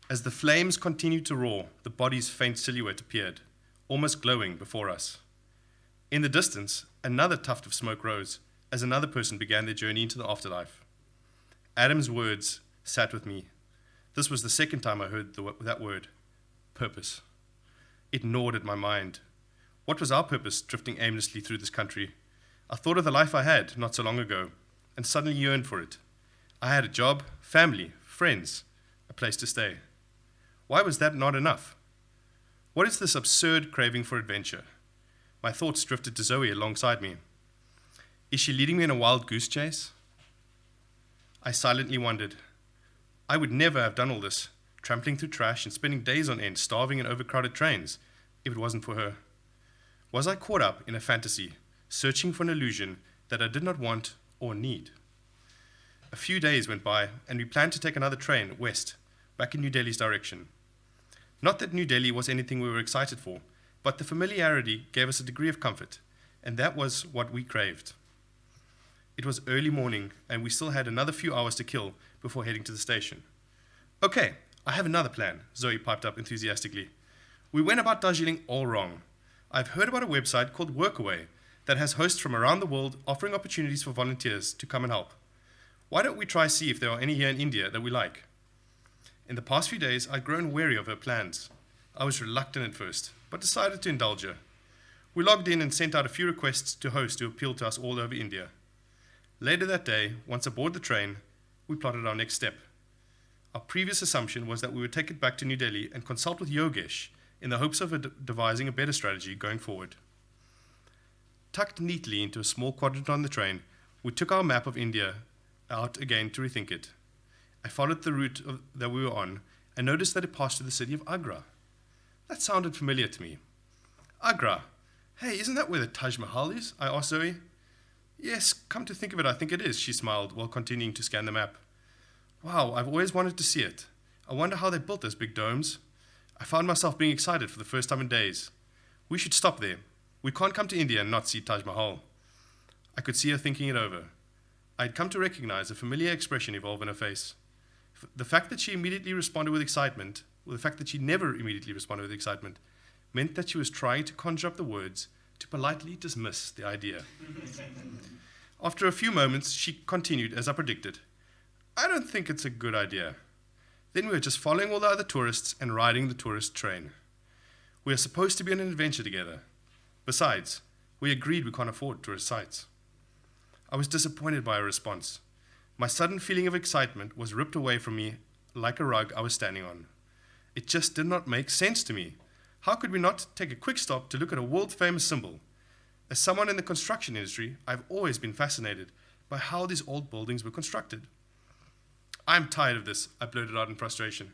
As the flames continued to roar, the body's faint silhouette appeared, almost glowing before us. In the distance, another tuft of smoke rose as another person began their journey into the afterlife. Adam's words sat with me. This was the second time I heard that word, purpose. It gnawed at my mind. What was our purpose drifting aimlessly through this country? I thought of the life I had not so long ago and suddenly yearned for it. I had a job, family, friends, a place to stay. Why was that not enough? What is this absurd craving for adventure? My thoughts drifted to Zoe alongside me. Is she leading me in a wild goose chase? I silently wondered. I would never have done all this, trampling through trash and spending days on end starving in overcrowded trains, if it wasn't for her. Was I caught up in a fantasy, searching for an illusion that I did not want or need. A few days went by, and we planned to take another train west, back in New Delhi's direction. Not that New Delhi was anything we were excited for, but the familiarity gave us a degree of comfort, and that was what we craved. It was early morning, and we still had another few hours to kill before heading to the station. Okay, I have another plan, Zoe piped up enthusiastically. We went about Darjeeling all wrong. I've heard about a website called Workaway that has hosts from around the world offering opportunities for volunteers to come and help. Why don't we try see if there are any here in India that we like? In the past few days, I'd grown wary of her plans. I was reluctant at first, but decided to indulge her. We logged in and sent out a few requests to hosts who appealed to us all over India. Later that day, once aboard the train, we plotted our next step. Our previous assumption was that we would take it back to New Delhi and consult with Yogesh in the hopes of devising a better strategy going forward. Tucked neatly into a small quadrant on the train, we took our map of India out again to rethink it. I followed the route that we were on and noticed that it passed through the city of Agra. That sounded familiar to me. Agra. Hey, isn't that where the Taj Mahal is? I asked Zoe. Yes, come to think of it, I think it is, she smiled while continuing to scan the map. Wow, I've always wanted to see it. I wonder how they built those big domes. I found myself being excited for the first time in days. We should stop there. We can't come to India and not see Taj Mahal. I could see her thinking it over. I had come to recognize a familiar expression evolve in her face. The fact that she immediately responded with excitement, or the fact that she never immediately responded with excitement, meant that she was trying to conjure up the words to politely dismiss the idea. After a few moments, she continued, as I predicted, I don't think it's a good idea. Then we were just following all the other tourists and riding the tourist train. We are supposed to be on an adventure together. Besides, we agreed we can't afford tourist sites. I was disappointed by her response. My sudden feeling of excitement was ripped away from me like a rug I was standing on. It just did not make sense to me. How could we not take a quick stop to look at a world-famous symbol? As someone in the construction industry, I've always been fascinated by how these old buildings were constructed. I'm tired of this, I blurted out in frustration.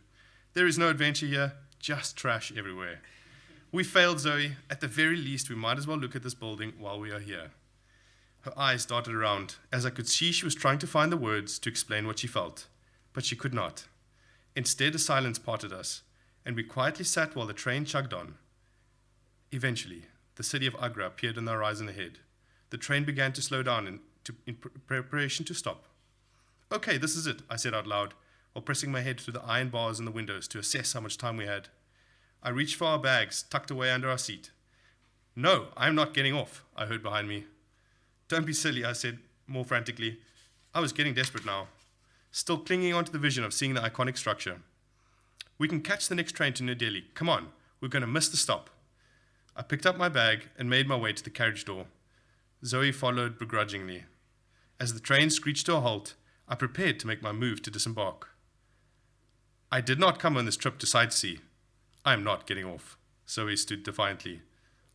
There is no adventure here, just trash everywhere. We failed, Zoe. At the very least, we might as well look at this building while we are here. Her eyes darted around, as I could see she was trying to find the words to explain what she felt, but she could not. Instead, a silence parted us, and we quietly sat while the train chugged on. Eventually, the city of Agra appeared on the horizon ahead. The train began to slow down in preparation to stop. Okay, this is it, I said out loud, while pressing my head through the iron bars in the windows to assess how much time we had. I reached for our bags, tucked away under our seat. No, I'm not getting off, I heard behind me. Don't be silly, I said more frantically. I was getting desperate now, still clinging onto the vision of seeing the iconic structure. We can catch the next train to New Delhi. Come on, we're going to miss the stop. I picked up my bag and made my way to the carriage door. Zoe followed begrudgingly. As the train screeched to a halt, I prepared to make my move to disembark. I did not come on this trip to sightsee. I am not getting off. Zoe stood defiantly.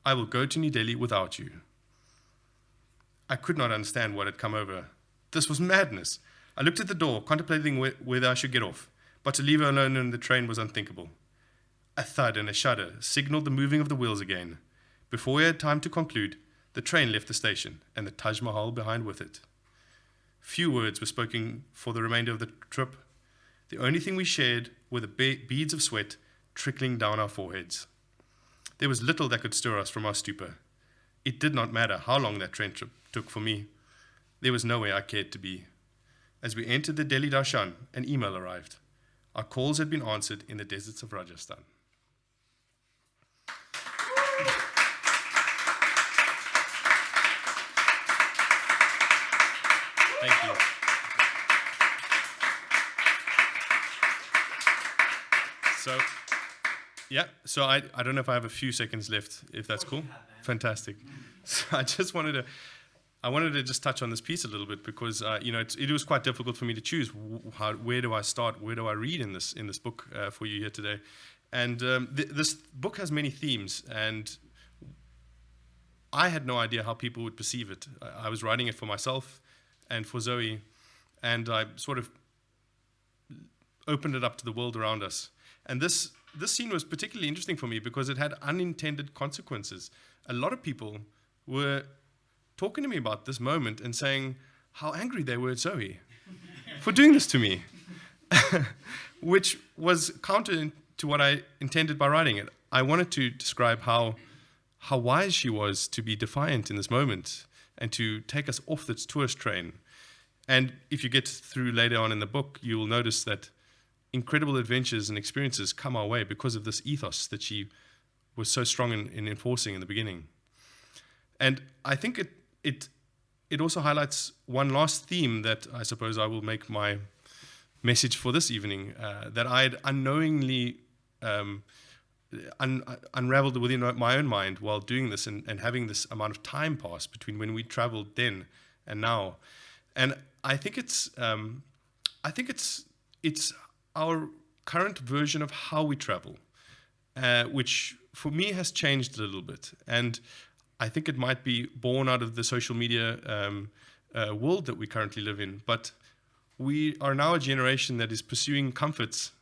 I will go to New Delhi without you. I could not understand what had come over her. This was madness. I looked at the door, contemplating whether I should get off, but to leave her alone in the train was unthinkable. A thud and a shudder signaled the moving of the wheels again. Before we had time to conclude, the train left the station, and the Taj Mahal behind with it. Few words were spoken for the remainder of the trip. The only thing we shared were the beads of sweat trickling down our foreheads. There was little that could stir us from our stupor. It did not matter how long that train trip took for me. There was nowhere I cared to be. As we entered the Delhi Darshan, an email arrived. Our calls had been answered in the deserts of Rajasthan. Thank you. So I don't know if I have a few seconds left, if that's cool. Fantastic. So I wanted to just touch on this piece a little bit because it was quite difficult for me to choose where do I start, where do I read in this book for you here today, and this book has many themes, and I had no idea how people would perceive it. I was writing it for myself and for Zoe, and I sort of opened it up to the world around us. And this scene was particularly interesting for me because it had unintended consequences. A lot of people were talking to me about this moment and saying how angry they were at Zoe for doing this to me, which was counter to what I intended by writing it. I wanted to describe how wise she was to be defiant in this moment and to take us off this tourist train. And if you get through later on in the book, you will notice that incredible adventures and experiences come our way because of this ethos that she was so strong in enforcing in the beginning. And I think it also highlights one last theme that I suppose I will make my message for this evening, that I had unknowingly unraveled within my own mind while doing this and having this amount of time pass between when we traveled then and now. And I think it's our current version of how we travel, which for me has changed a little bit. And I think it might be born out of the social media world that we currently live in. But we are now a generation that is pursuing comforts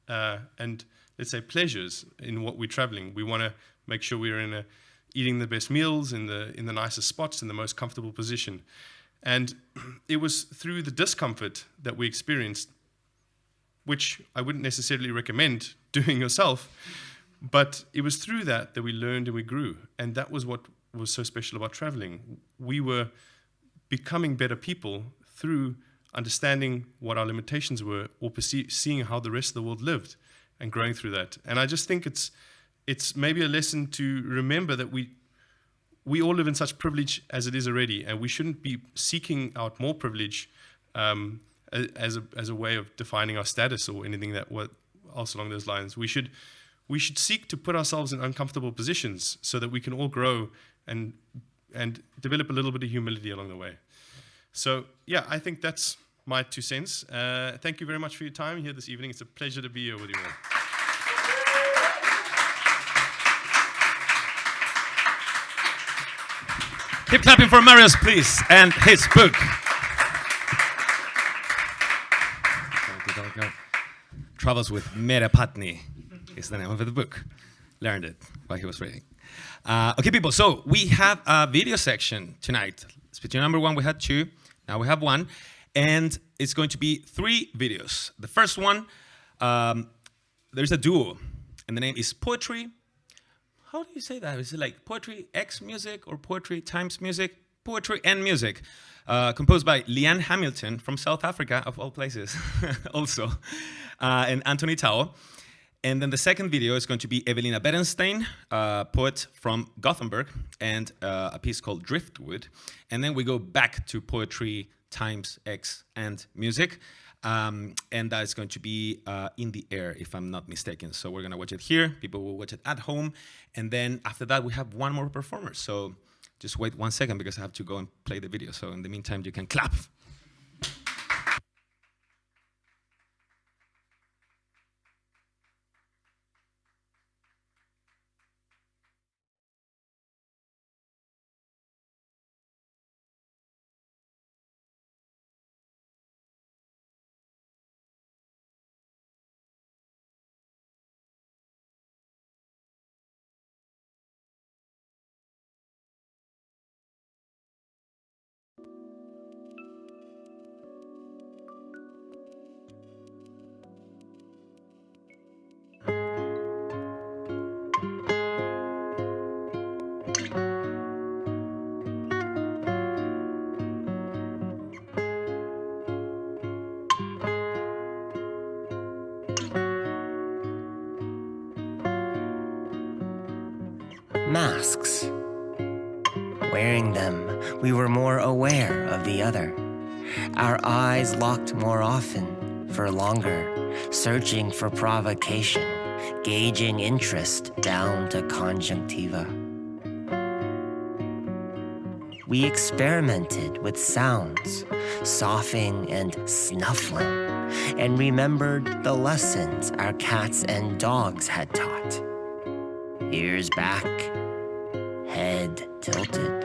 and, let's say, pleasures in what we're traveling. We want to make sure we're eating the best meals in the nicest spots, in the most comfortable position. And it was through the discomfort that we experienced, which I wouldn't necessarily recommend doing yourself, but it was through that we learned and we grew. And that was what was so special about traveling. We were becoming better people through understanding what our limitations were, or seeing how the rest of the world lived and growing through that. And I just think it's maybe a lesson to remember that we all live in such privilege as it is already, and we shouldn't be seeking out more privilege as a way of defining our status or anything else along those lines. We should seek to put ourselves in uncomfortable positions so that we can all grow and develop a little bit of humility along the way. So yeah, I think that's my 2 cents. Thank you very much for your time here this evening. It's a pleasure to be here with you all.
Keep clapping for Marius, please, and his book. Travels with Mere Patni is the name of the book. Learned it while he was reading. Okay, people, so we have a video section tonight. Spittoon number 1, we had 2. Now we have 1. And it's going to be 3 videos. The first one, there's a duo, and the name is Poetry. How do you say that? Is it like Poetry X Music or Poetry Times Music? Poetry and Music. Composed by Liane Halton from South Africa, of all places, also, and Anthony Tao. And then the second video is going to be Evelina Berenstein, poet from Gothenburg, and a piece called Driftwood. And then we go back to Poetry, Times, X, and Music. And that is going to be in the air, if I'm not mistaken. So we're going to watch it here. People will watch it at home. And then after that, we have 1 more performer. So just wait 1 second because I have to go and play the video. So in the meantime, you can clap.
Masks. Wearing them, we were more aware of the other. Our eyes locked more often, for longer, searching for provocation, gauging interest down to conjunctiva. We experimented with sounds, soughing and snuffling, and remembered the lessons our cats and dogs had taught. Ears back, head tilted.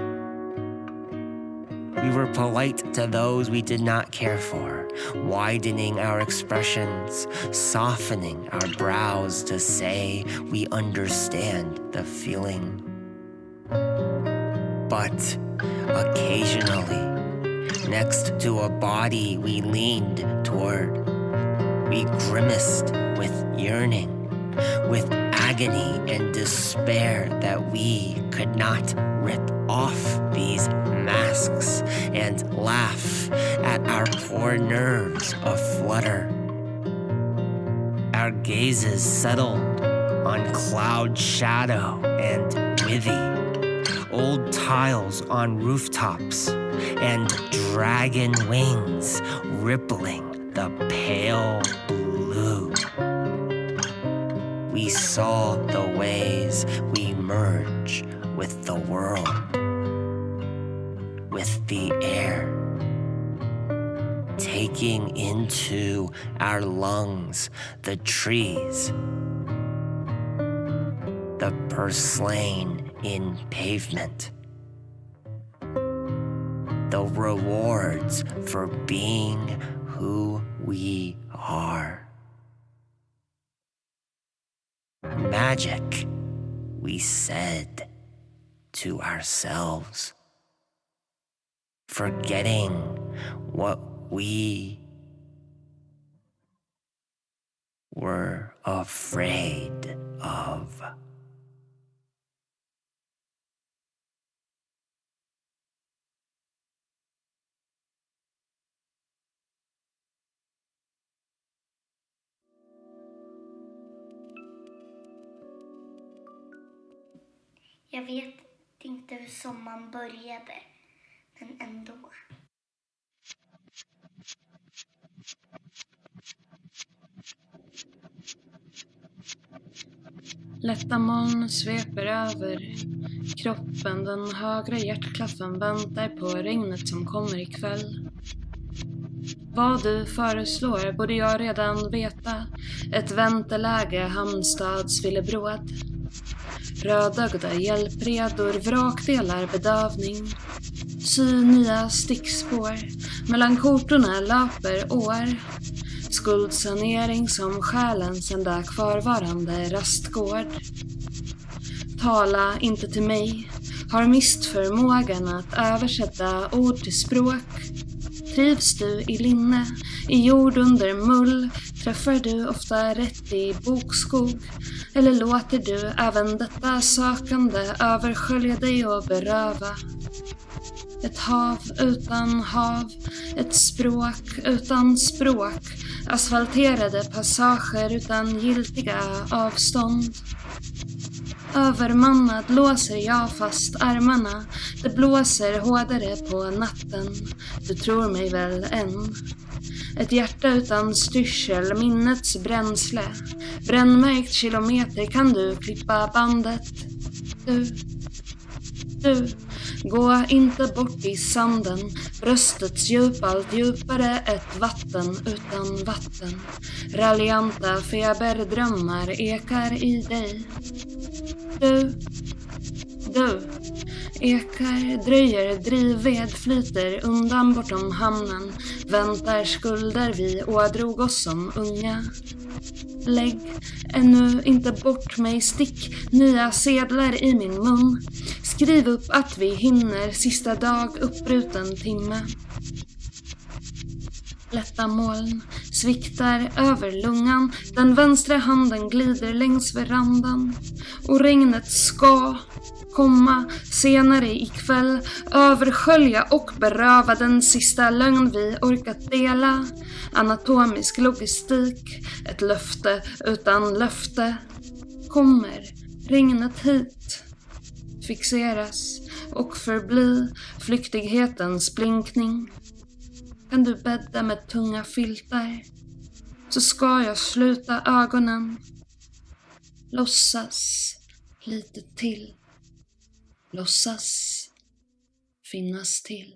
We were polite to those we did not care for, widening our expressions, softening our brows to say we understand the feeling. But Occasionally, next to a body we leaned toward, we grimaced with yearning, with agony and despair that we could not rip off these masks and laugh at our poor nerves aflutter. Our gazes settled on cloud shadow and withy, old tiles on rooftops, and dragon wings rippling the pale blue. We saw the ways we merge with the world, with the air, taking into our lungs the trees, the purslane in pavement, the rewards for being who we are. Magic, we said to ourselves, forgetting what we were afraid of.
Jag vet inte hur sommaren började, men ändå.
Lätta moln sveper över kroppen. Den högra hjärtklaffen väntar på regnet som kommer ikväll. Vad du föreslår borde jag redan veta. Ett vänteläge, Hamnstads villebråd. Rödögda hjälpredor, vrakdelar, bedövning. Sy nya stickspår. Mellan kortorna löper år. Skuldsanering som själens enda kvarvarande rastgård. Tala inte till mig. Har mist förmågan att översätta ord till språk. Trivs du i linne, i jord under mull? Träffar du ofta rätt i bokskog? Eller låter du även detta sökande överskölja dig och beröva? Ett hav utan hav, ett språk utan språk. Asfalterade passager utan giltiga avstånd. Övermannad låser jag fast armarna. Det blåser hårdare på natten. Du tror mig väl än. Ett hjärta utan styrsel, minnets bränsle. Brännmärkt kilometer kan du klippa bandet. Du, gå inte bort i sanden. Bröstets djup allt djupare, ett vatten utan vatten. Raljanta feberdrömmar ekar i dig. Du, ekar, dröjer, drivved flyter undan bortom hamnen. Väntar skulder vi ådrog oss som unga. Lägg ännu inte bort mig, stick nya sedlar i min mun. Skriv upp att vi hinner sista dag uppbruten timme. Lätta moln sviktar över lungan. Den vänstra handen glider längs verandan. Och regnet ska komma senare ikväll. Överskölja och beröva den sista lögn vi orkat dela. Anatomisk logistik, ett löfte utan löfte. Kommer regnet hit, fixeras och förbli flyktighetens blinkning. Kan du bädda med tunga filtar, så ska jag sluta ögonen. Låtsas lite till. Låtsas finnas till.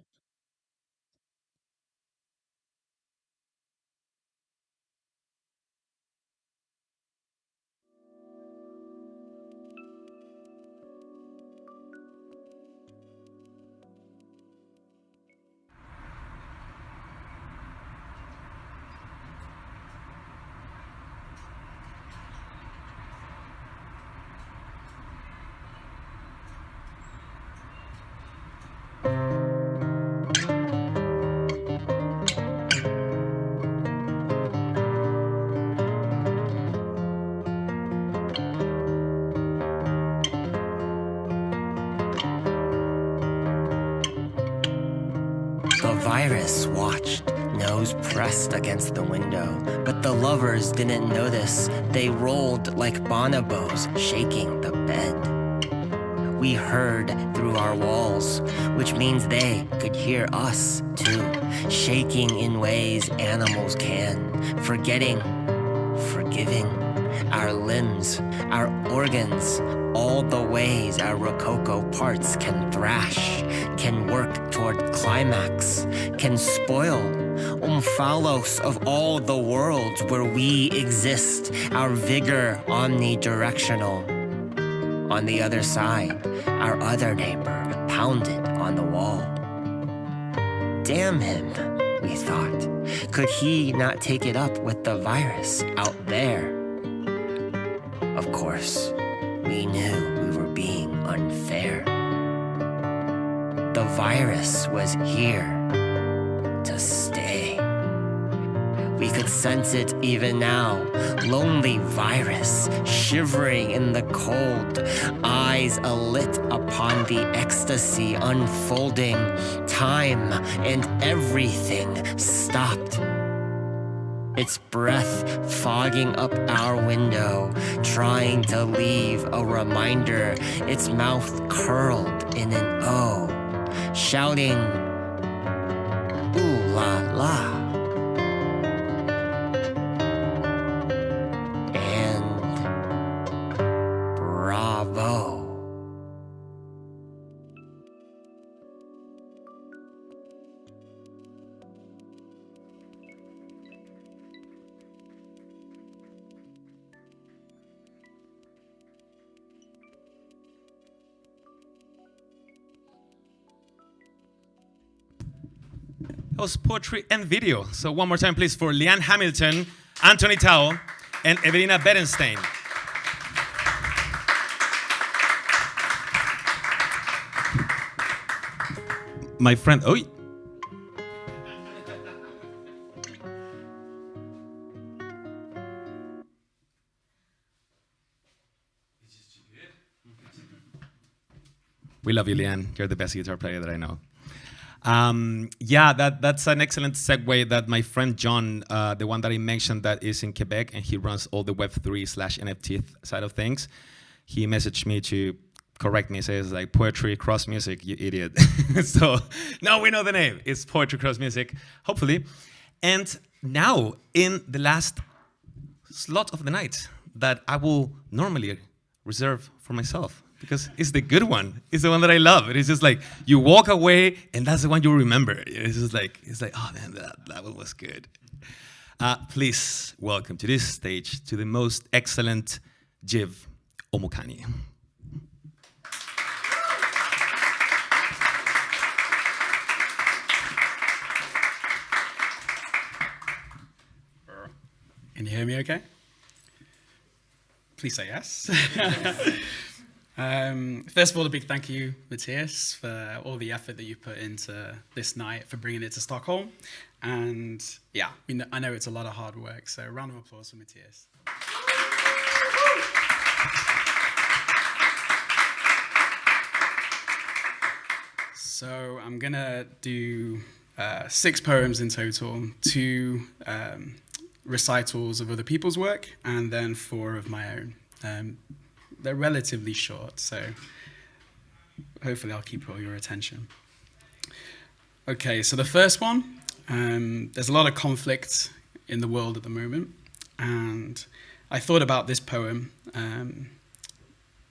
virus watched, nose pressed against the window, but the lovers didn't notice. They rolled like bonobos, shaking the bed. We heard through our walls, which means they could hear us too, shaking in ways animals can, forgetting, forgiving, our limbs, our organs, all the ways our rococo parts can thrash, can work toward climax, can spoil, omphalos of all the worlds where we exist, our vigor omnidirectional. On the other side, our other neighbor pounded on the wall. Damn him, we thought. Could he not take it up with the virus out there? Of course, we knew we were being unfair. The virus was here to stay. We could sense it even now, lonely virus, shivering in the cold, eyes alit upon the ecstasy unfolding. Time and everything stopped. Its breath fogging up our window, trying to leave a reminder. Its mouth curled in an O, shouting, ooh la la.
That was poetry and video. So one more time, please, for Liane Hamilton, Anthony Tao, and Evelina Berenstein. My friend, oh. We love you, Liane. You're the best guitar player that I know. Yeah, that's an excellent segue that my friend John, the one that I mentioned that is in Quebec, and he runs all the Web3/NFT side of things, he messaged me to correct me, says like poetry cross music, you idiot. So now we know the name. It's poetry cross music, hopefully. And now in the last slot of the night that I will normally reserve for myself, because it's the good one. It's the one that I love. It is just like you walk away and that's the one you remember. It's just like, oh man, that one was good. Please welcome to this stage to the most excellent Jib Omokanye.
Can you hear me okay? Please say yes. First of all, a big thank you, Matthias, for all the effort that you put into this night, for bringing it to Stockholm. And yeah, I know it's a lot of hard work, so a round of applause for Matthias. So I'm gonna do 6 poems in total, 2 recitals of other people's work, and then 4 of my own. They're relatively short, so hopefully I'll keep all your attention. Okay, so the first one, there's a lot of conflict in the world at the moment, and I thought about this poem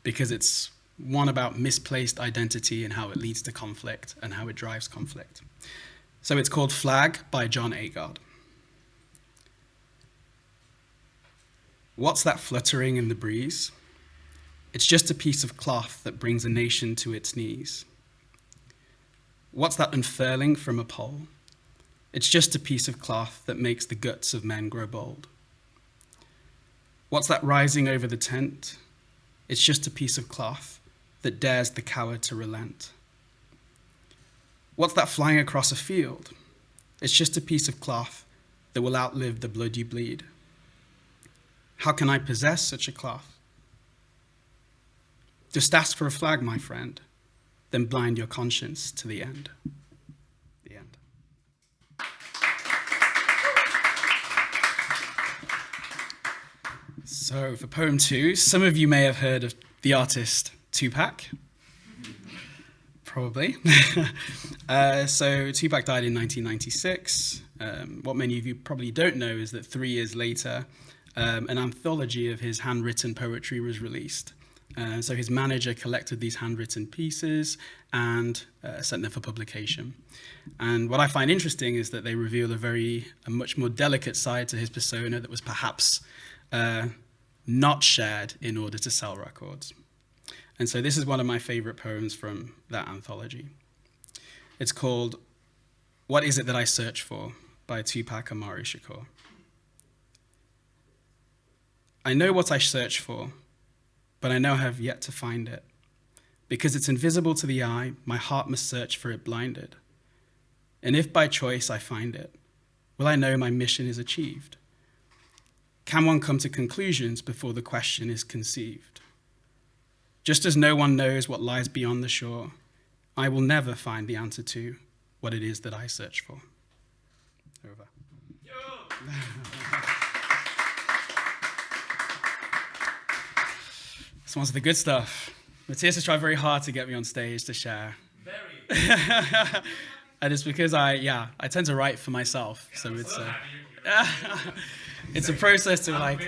because it's one about misplaced identity and how it leads to conflict and how it drives conflict. So it's called Flag by John Agard. What's that fluttering in the breeze? It's just a piece of cloth that brings a nation to its knees. What's that unfurling from a pole? It's just a piece of cloth that makes the guts of men grow bold. What's that rising over the tent? It's just a piece of cloth that dares the coward to relent. What's that flying across a field? It's just a piece of cloth that will outlive the blood you bleed. How can I possess such a cloth? Just ask for a flag, my friend, then blind your conscience to the end. The end. So for poem 2, some of you may have heard of the artist Tupac. Probably. So Tupac died in 1996. What many of you probably don't know is that 3 years later, an anthology of his handwritten poetry was released. So his manager collected these handwritten pieces and sent them for publication. And what I find interesting is that they reveal a much more delicate side to his persona that was perhaps not shared in order to sell records. And so this is one of my favorite poems from that anthology. It's called What Is It That I Search For by Tupac Amaru Shakur. I know what I search for, but I know I have yet to find it. Because it's invisible to the eye, my heart must search for it blinded. And if by choice I find it, will I know my mission is achieved? Can one come to conclusions before the question is conceived? Just as no one knows what lies beyond the shore, I will never find the answer to what it is that I search for. Over. This one's the good stuff. Matthias has tried very hard to get me on stage to share. Very. And it's because I tend to write for myself. So it's a process to like...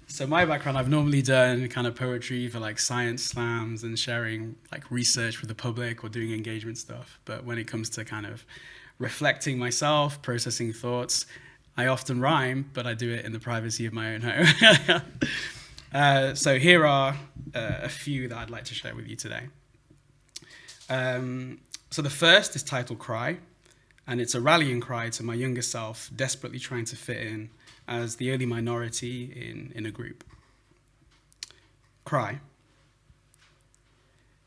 So my background, I've normally done kind of poetry for like science slams and sharing like research with the public or doing engagement stuff. But when it comes to kind of reflecting myself, processing thoughts, I often rhyme, but I do it in the privacy of my own home. So here are a few that I'd like to share with you today. So the first is titled Cry, and it's a rallying cry to my younger self, desperately trying to fit in as the only minority in a group. Cry.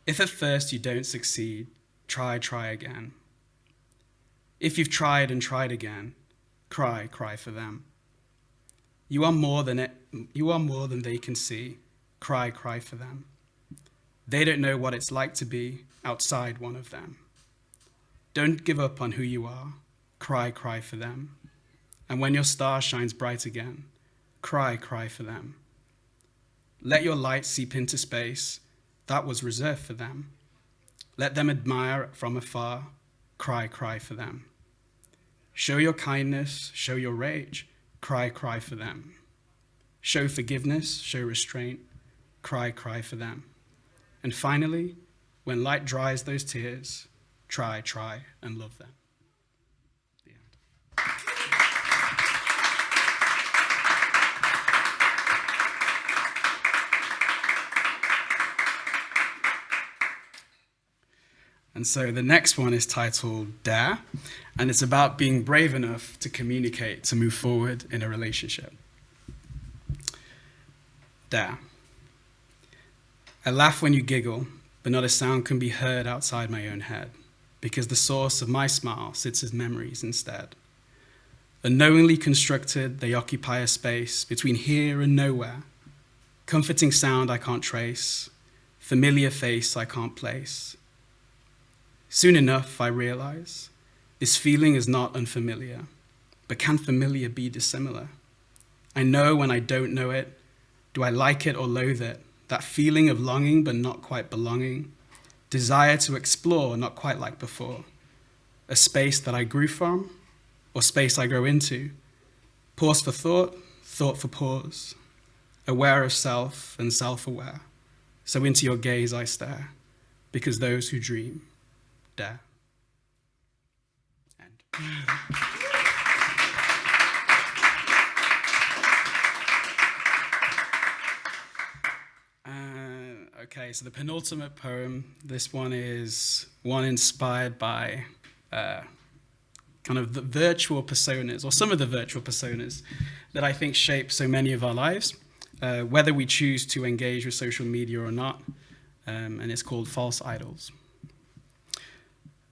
If at first you don't succeed, try again. If you've tried and tried again, cry for them. You are more than they can see. Cry for them. They don't know what it's like to be outside one of them. Don't give up on who you are. Cry for them. And when your star shines bright again, cry for them. Let your light seep into space. That was reserved for them. Let them admire from afar. Cry for them. Show your kindness, show your rage. Cry for them. Show forgiveness, show restraint. Cry for them. And finally, when light dries those tears, try and love them. The end. And so the next one is titled Dare, and it's about being brave enough to communicate, to move forward in a relationship. Dare. I laugh when you giggle, but not a sound can be heard outside my own head, because the source of my smile sits as memories instead. Unknowingly constructed, they occupy a space between here and nowhere. Comforting sound I can't trace, familiar face I can't place. Soon enough, I realize this feeling is not unfamiliar, but can familiar be dissimilar? I know when I don't know it. Do I like it or loathe it? That feeling of longing but not quite belonging. Desire to explore, not quite like before. A space that I grew from, or space I grow into. Pause for thought, thought for pause. Aware of self and self-aware. So into your gaze I stare, because those who dream dare. End. Okay, so the penultimate poem, this one is one inspired by kind of the virtual personas, or some of the virtual personas that I think shape so many of our lives, whether we choose to engage with social media or not, and it's called False Idols.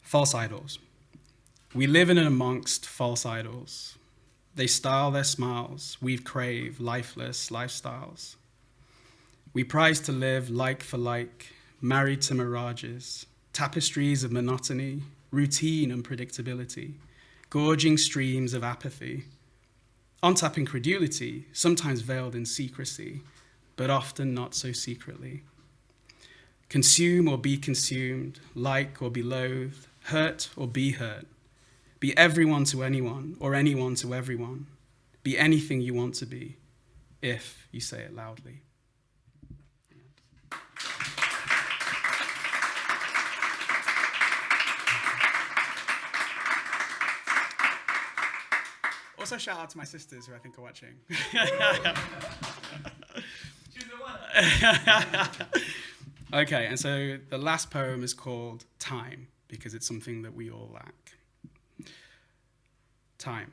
False idols. We live in and amongst false idols. They style their smiles, weave crave lifeless lifestyles. We prize to live like for like, married to mirages, tapestries of monotony, routine and predictability, gorging streams of apathy. untap incredulity, sometimes veiled in secrecy, but often not so secretly. Consume or be consumed, like or be loathed, hurt or be hurt. Be everyone to anyone, or anyone to everyone. Be anything you want to be, if you say it loudly. Also, shout out to my sisters who I think are watching. Okay, and so the last poem is called Time, because it's something that we all lack. Time.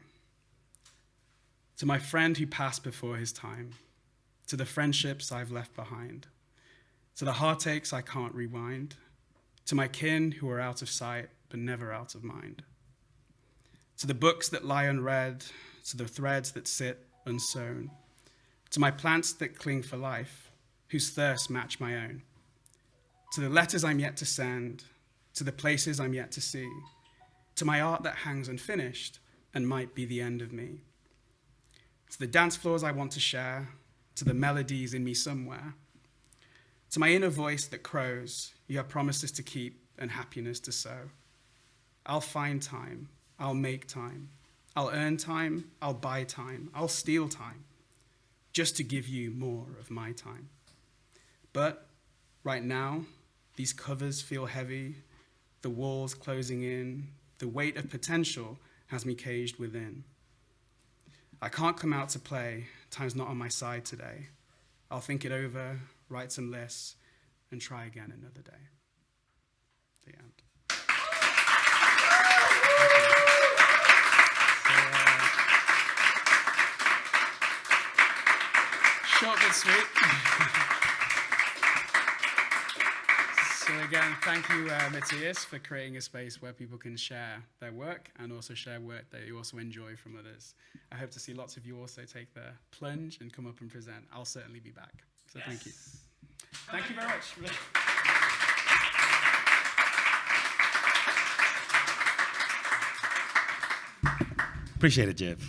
To my friend who passed before his time, to the friendships I've left behind, to the heartaches I can't rewind, to my kin who are out of sight but never out of mind, to the books that lie unread, to the threads that sit unsown, to my plants that cling for life, whose thirsts match my own, to the letters I'm yet to send, to the places I'm yet to see, to my art that hangs unfinished and might be the end of me, to the dance floors I want to share, to the melodies in me somewhere, to my inner voice that crows, you have promises to keep and happiness to sow. I'll find time, I'll make time, I'll earn time, I'll buy time, I'll steal time, just to give you more of my time. But right now, these covers feel heavy, the walls closing in, the weight of potential has me caged within. I can't come out to play, time's not on my side today. I'll think it over, write some lists, and try again another day. The end. Short but sweet. So again, thank you, Matthias, for creating a space where people can share their work and also share work that you also enjoy from others. I hope to see lots of you also take the plunge and come up and present. I'll certainly be back. So thank you. Thank you very much.
Appreciate it, Jib.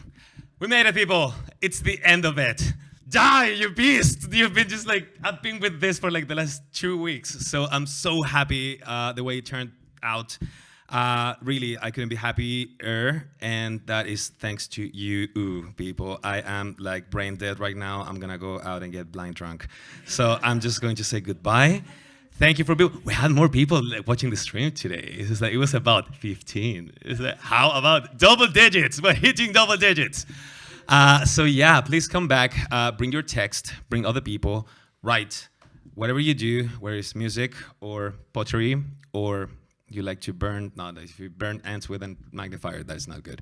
We made it, people. It's the end of it. Die, you beast! You've been just like, I've been with this for like the last 2 weeks. So I'm so happy the way it turned out. Really, I couldn't be happier. And that is thanks to you, people. I am like brain dead right now. I'm gonna go out and get blind drunk. So I'm just going to say goodbye. Thank you for being. We had more people like, watching the stream today. It's just like, it was about 15. It's like, how about double digits? We're hitting double digits. So yeah, please come back, bring your text, bring other people, write whatever you do, whether it's music or pottery, or you like to burn, no, if you burn ants with a magnifier, that's not good.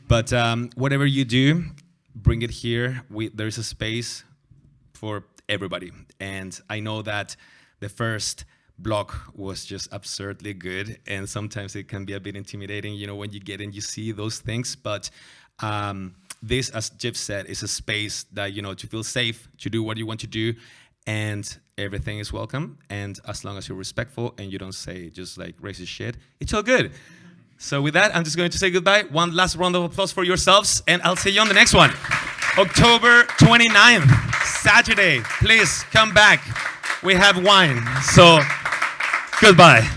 But whatever you do, bring it here. There's a space for everybody. And I know that the first block was just absurdly good, and sometimes it can be a bit intimidating, you know, when you get in, you see those things, but this, as Jib said, is a space that, you know, to feel safe, to do what you want to do, and everything is welcome. And as long as you're respectful and you don't say just like racist shit, it's all good. So with that, I'm just going to say goodbye. One last round of applause for yourselves, and I'll see you on the next one. October 29th, Saturday. Please come back. We have wine. So goodbye.